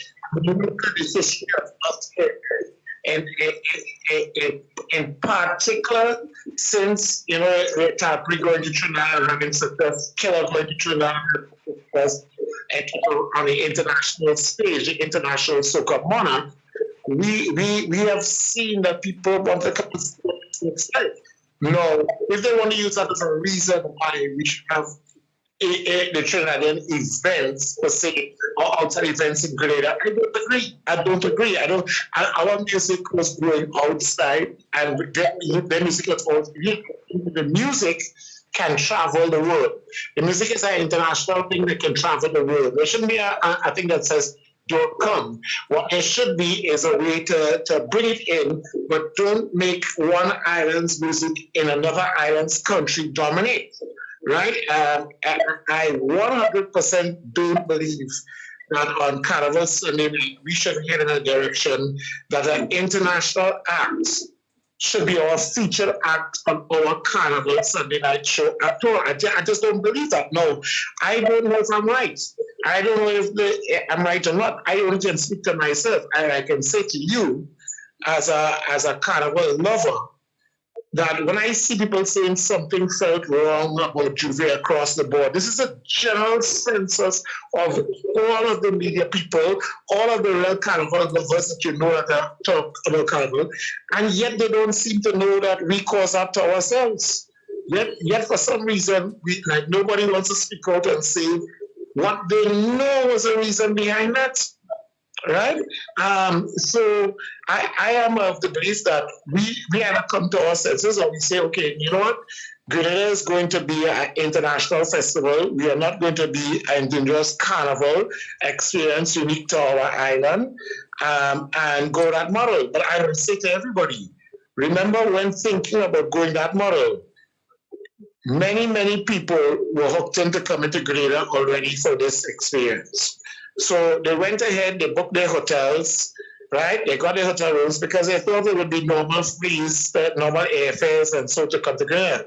H: In particular, since, we're going to Trinidad, having success, Killer going to Trinidad, on the international stage, the international soca monarch, we have seen that people want to come to the No, if they want to use that as a reason why we should have the Trinidadian events, per se, or outside events in Grenada, I don't agree. Our music was growing outside, and their music was also the music can travel the world. The music is an international thing that can travel the world. There shouldn't be a thing that says, don't come. What there should be is a way to bring it in, but don't make one island's music in another island's country dominate. Right? I 100% don't believe that on Carnival Sunday we should head in a direction that an international act should be our featured act on our Carnival Sunday night show at all. I just don't believe that. No, I don't know if I'm right. I don't know if I'm right or not. I only can speak to myself, and I can say to you, as a Carnival lover, that when I see people saying something felt wrong about Juve across the board, this is a general census of all of the media people, all of the real Carnival lovers that that talk about Carnival, and yet they don't seem to know that we cause that to ourselves. Yet for some reason, nobody wants to speak out and say what they know was the reason behind that. Right? So I am of the belief that we have to come to our senses and we say, okay, you know what? Grenada is going to be an international festival. We are not going to be an dangerous carnival experience unique to our island and go that model. But I will say to everybody, remember when thinking about going that model, many people were hooked into coming to Grenada already for this experience. So they went ahead, they booked their hotels, right? They got their hotel rooms because they thought it would be normal fees, normal airfares, and so to come to Grenada.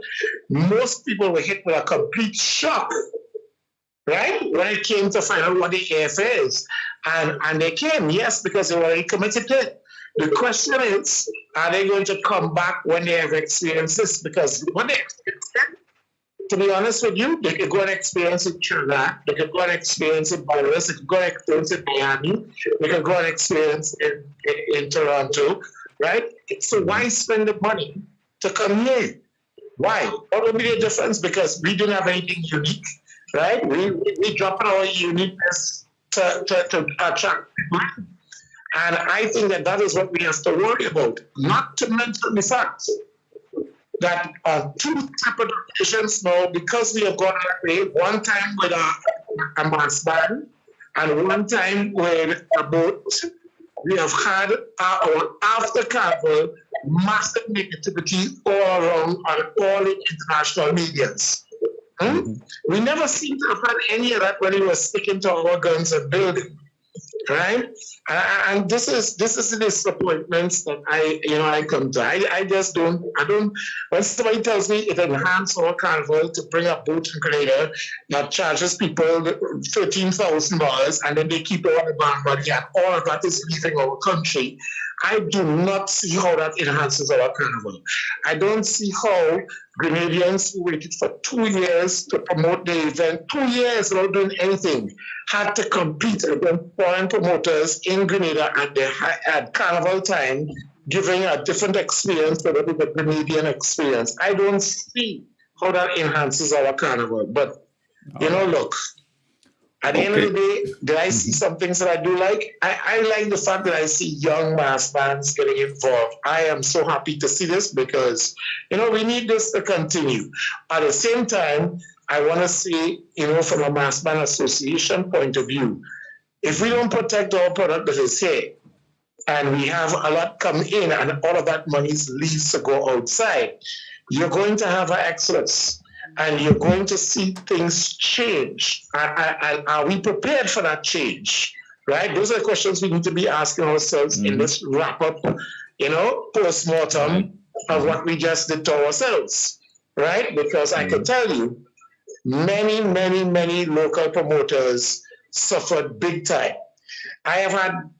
H: Most people were hit with a complete shock, right? When it came to find out what the airfare is. And they came, yes, because they were already committed to it. The question is, are they going to come back when they have experienced this? Because when they experience it, to be honest with you, they could go and experience it in Trinidad, they could go and experience it in Paris, they could go and experience it in Miami, they could go and experience it in Toronto, right? So why spend the money to come here? Why? What would be the difference? Because we didn't have anything unique, right? We dropped our uniqueness to attract people. And I think that is what we have to worry about, not to mention the fact that on two separate occasions now, because we have gone that way, one time with a mass band and one time with a boat, we have had our after carnival massive negativity all around on all the international medias. We never seem to have had any of that when we were sticking to our guns and building. Right, and this is the disappointments that I come to. I just don't. When somebody tells me it enhances our carnival to bring a boat in Grenada that charges people $13,000 and then they keep all the band money and all of that is leaving our country, I do not see how that enhances our carnival. I don't see how Grenadians who waited for 2 years to promote the event, 2 years without doing anything, had to compete against foreign promoters in Grenada and they had carnival time giving a different experience to the Grenadian experience. I don't see how that enhances our carnival. But, look, at the end of the day, did I see some things that I do like? I like the fact that I see young mass bands getting involved. I am so happy to see this because, we need this to continue. At the same time, I want to see, from a mass band association point of view, if we don't protect our product that is here, and we have a lot come in and all of that money leaves to go outside, you're going to have an exodus and you're going to see things change. And are we prepared for that change? Right? Those are the questions we need to be asking ourselves in this wrap-up, post-mortem of what we just did to ourselves. Right? Because I can tell you, many, many, many local promoters suffered big time. I have had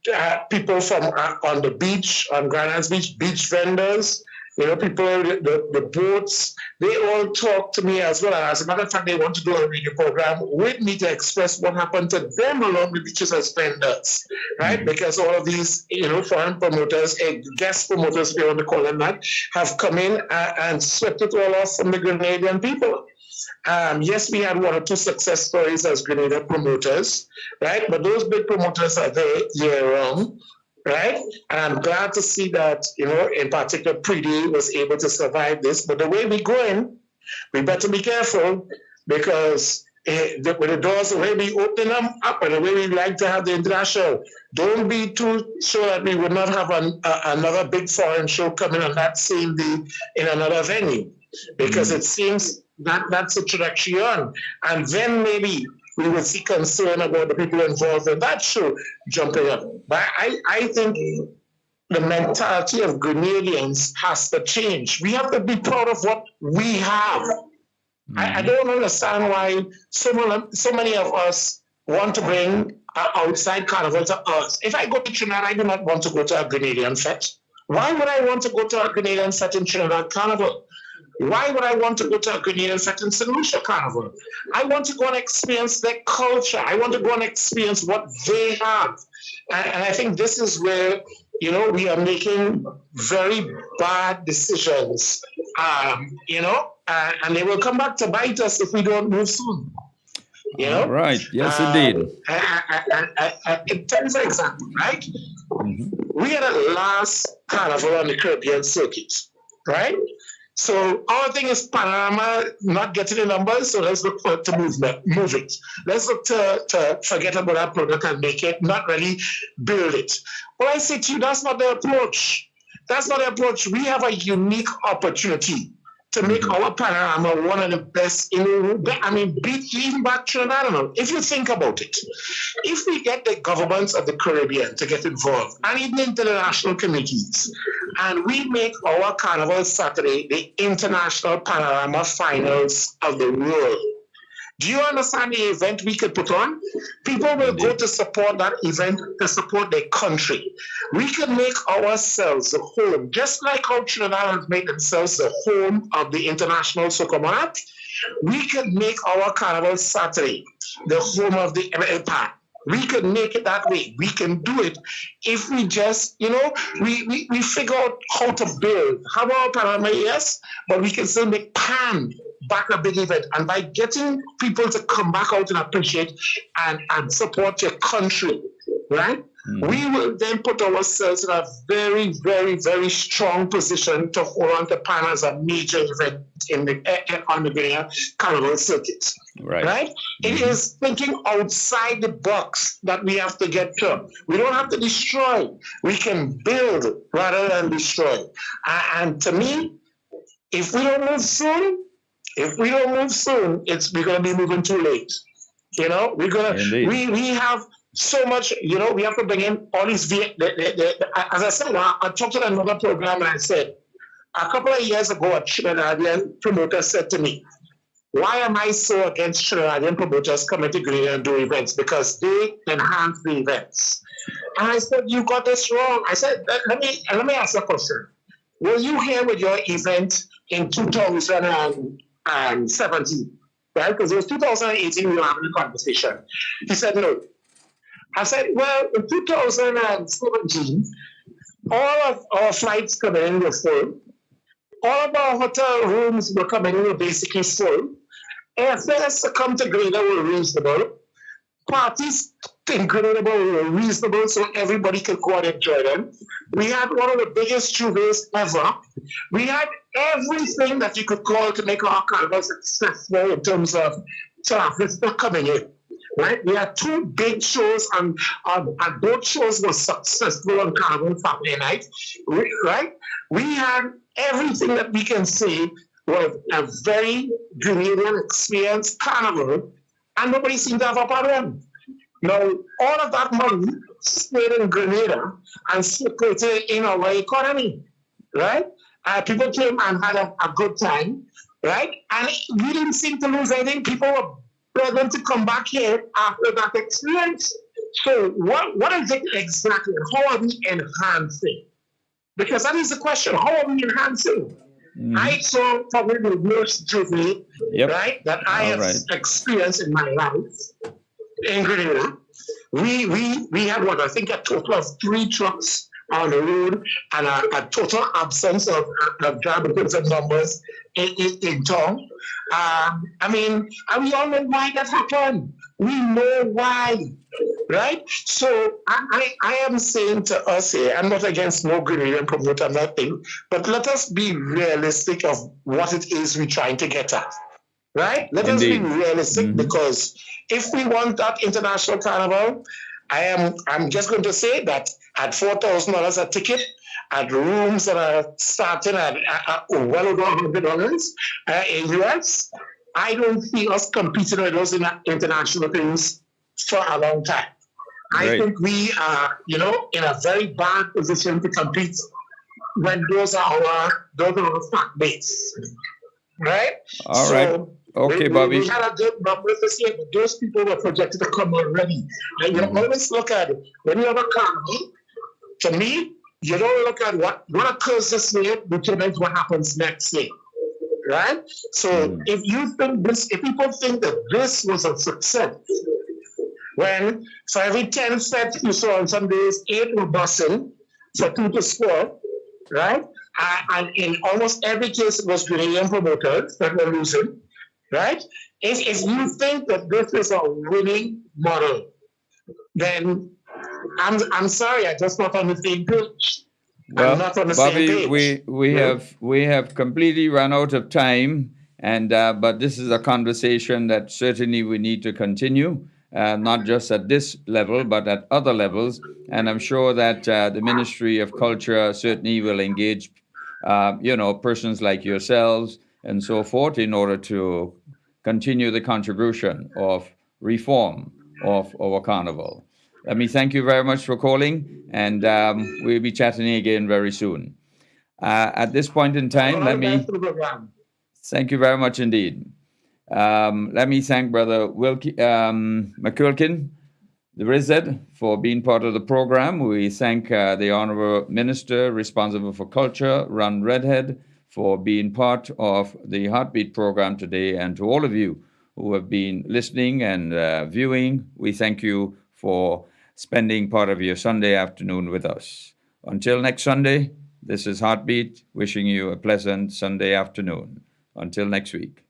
H: people from on the beach, on Grand Island Beach, beach vendors, people, the boats, they all talk to me as well. And as a matter of fact, they want to do a radio program with me to express what happened to them along the beaches as vendors, right? Because all of these, foreign promoters, guest promoters, if you want to call them that, have come in and swept it all off from the Grenadian people. Yes, we had one or two success stories as Grenada promoters, right? But those big promoters are there year-round, right? And I'm glad to see that, in particular, Pridi was able to survive this. But the way we go in, we better be careful because with the doors, the way we open them up and the way we like to have the international, don't be too sure that we would not have another big foreign show coming on that same day in another venue because it seems that's the trajectory on. And then maybe we will see concern about the people involved in that show jumping up. But I think the mentality of Grenadians has to change. We have to be proud of what we have. I don't understand why so many of us want to bring outside carnival to us. If I go to Trinidad, I do not want to go to a Grenadian fete. Why would I want to go to a Grenadian fete in Trinidad Carnival? Why would I want to go to a Grenadian fete in St. Lucia Carnival? I want to go and experience their culture. I want to go and experience what they have. And I think this is where, we are making very bad decisions, and they will come back to bite us if we don't move soon.
A: Right. Yes, indeed.
H: In terms of example, right? We had a last carnival on the Caribbean circuit, right? So our thing is Panorama not getting the numbers, so let's look to move it. Let's look to forget about that product and make it, not really build it. Well, I say to you, that's not the approach. That's not the approach. We have a unique opportunity to make our Panorama one of the best beat even back Trinidad. If you think about it, if we get the governments of the Caribbean to get involved, and even international communities, and we make our Carnival Saturday the international Panorama finals of the world, do you understand the event we could put on? People will go to support that event, to support their country. We can make ourselves the home, just like how Trinidad made themselves the home of the International Soccer Monarch. We could make our Carnival Saturday the home of the MLPAC. We could make it that way. We can do it if we just, we figure out how to build. How about Panorama? Yes, but we can still make PAN back a big event. And by getting people to come back out and appreciate and support your country, right? We will then put ourselves in a very, very, very strong position to hold on to PAN as a major event on the Grenada Carnival circuit. Right? It is thinking outside the box that we have to get to. We don't have to destroy. We can build rather than destroy. And to me, if we don't move soon, we're going to be moving too late. We have so much, we have to bring in all these, as I said, I talked to another program and I said, a couple of years ago, a Trinidadian promoter said to me, why am I so against Trinidadian promoters coming to Grenada and do events? Because they enhance the events. And I said, you got this wrong. I said, let me ask you a question. Were you here with your event in 2017? Right? Because it was 2018 we were having a conversation. He said, no. I said, well, in 2017, All of our flights coming in were full. All of our hotel rooms were coming in were basically full. Airfares to come to Grenada were reasonable. Parties in Grenada were reasonable, so everybody could go and enjoy them. We had one of the biggest juvees ever. We had everything that you could call to make our carnival successful in terms of traffic coming in. Right? We had 2 big shows, and both shows were successful on Carnival Saturday night. Right? We had everything that we can say was a very Grenadian experience carnival, and nobody seemed to have a problem. Now, all of that money stayed in Grenada and circulated in our economy, right? People came and had a good time, right? And we didn't seem to lose anything. People were begging to come back here after that experience. So what is it exactly? How are we enhancing? Because that is the question. How are we enhancing? I saw probably the worst juvenile, right, that I have experienced in my life in Grenada. We had what I think a total of 3 trucks on the road and a total absence of driver and numbers in town. I mean, and we all know why that happened. We know why, right? So I am saying to us here, I'm not against no Grenadian promoter, nothing, but let us be realistic of what it is we're trying to get at, right? Let us be realistic, because if we want that international carnival, I'm just going to say that at $4,000 a ticket, at rooms that are starting at well over $100 in US, I don't see us competing with those international things for a long time. I think we are, in a very bad position to compete when those are our fact base, right?
A: All right. Okay, Bobby.
H: We had a good number this year, but those people were projected to come already. And you always look at it. When you have a carnival, to me, you don't look at what occurs this year determines what happens next year, right? So if people think that this was a success, when for every 10 sets you saw on some days, 8 were busting for 2 to score, right? And in almost every case, it was Grenadian promoters that were losing, right? If you think that this is a winning model, then I'm sorry, I'm just not on the same page.
A: Well,
H: I'm not on the
A: Bobby,
H: same page.
A: we have completely run out of time, and but this is a conversation that certainly we need to continue, not just at this level, but at other levels. And I'm sure that the Ministry of Culture certainly will engage, persons like yourselves and so forth in order to continue the contribution of reform of our carnival. Let me thank you very much for calling, and we'll be chatting again very soon. At this point in time, thank you very much indeed. Let me thank Brother McQuilkin, the Rized, for being part of the program. We thank the Honorable Minister responsible for culture, Ron Redhead, for being part of the Heartbeat program today. And to all of you who have been listening and viewing, we thank you for spending part of your Sunday afternoon with us. Until next Sunday, this is Heartbeat, wishing you a pleasant Sunday afternoon. Until next week.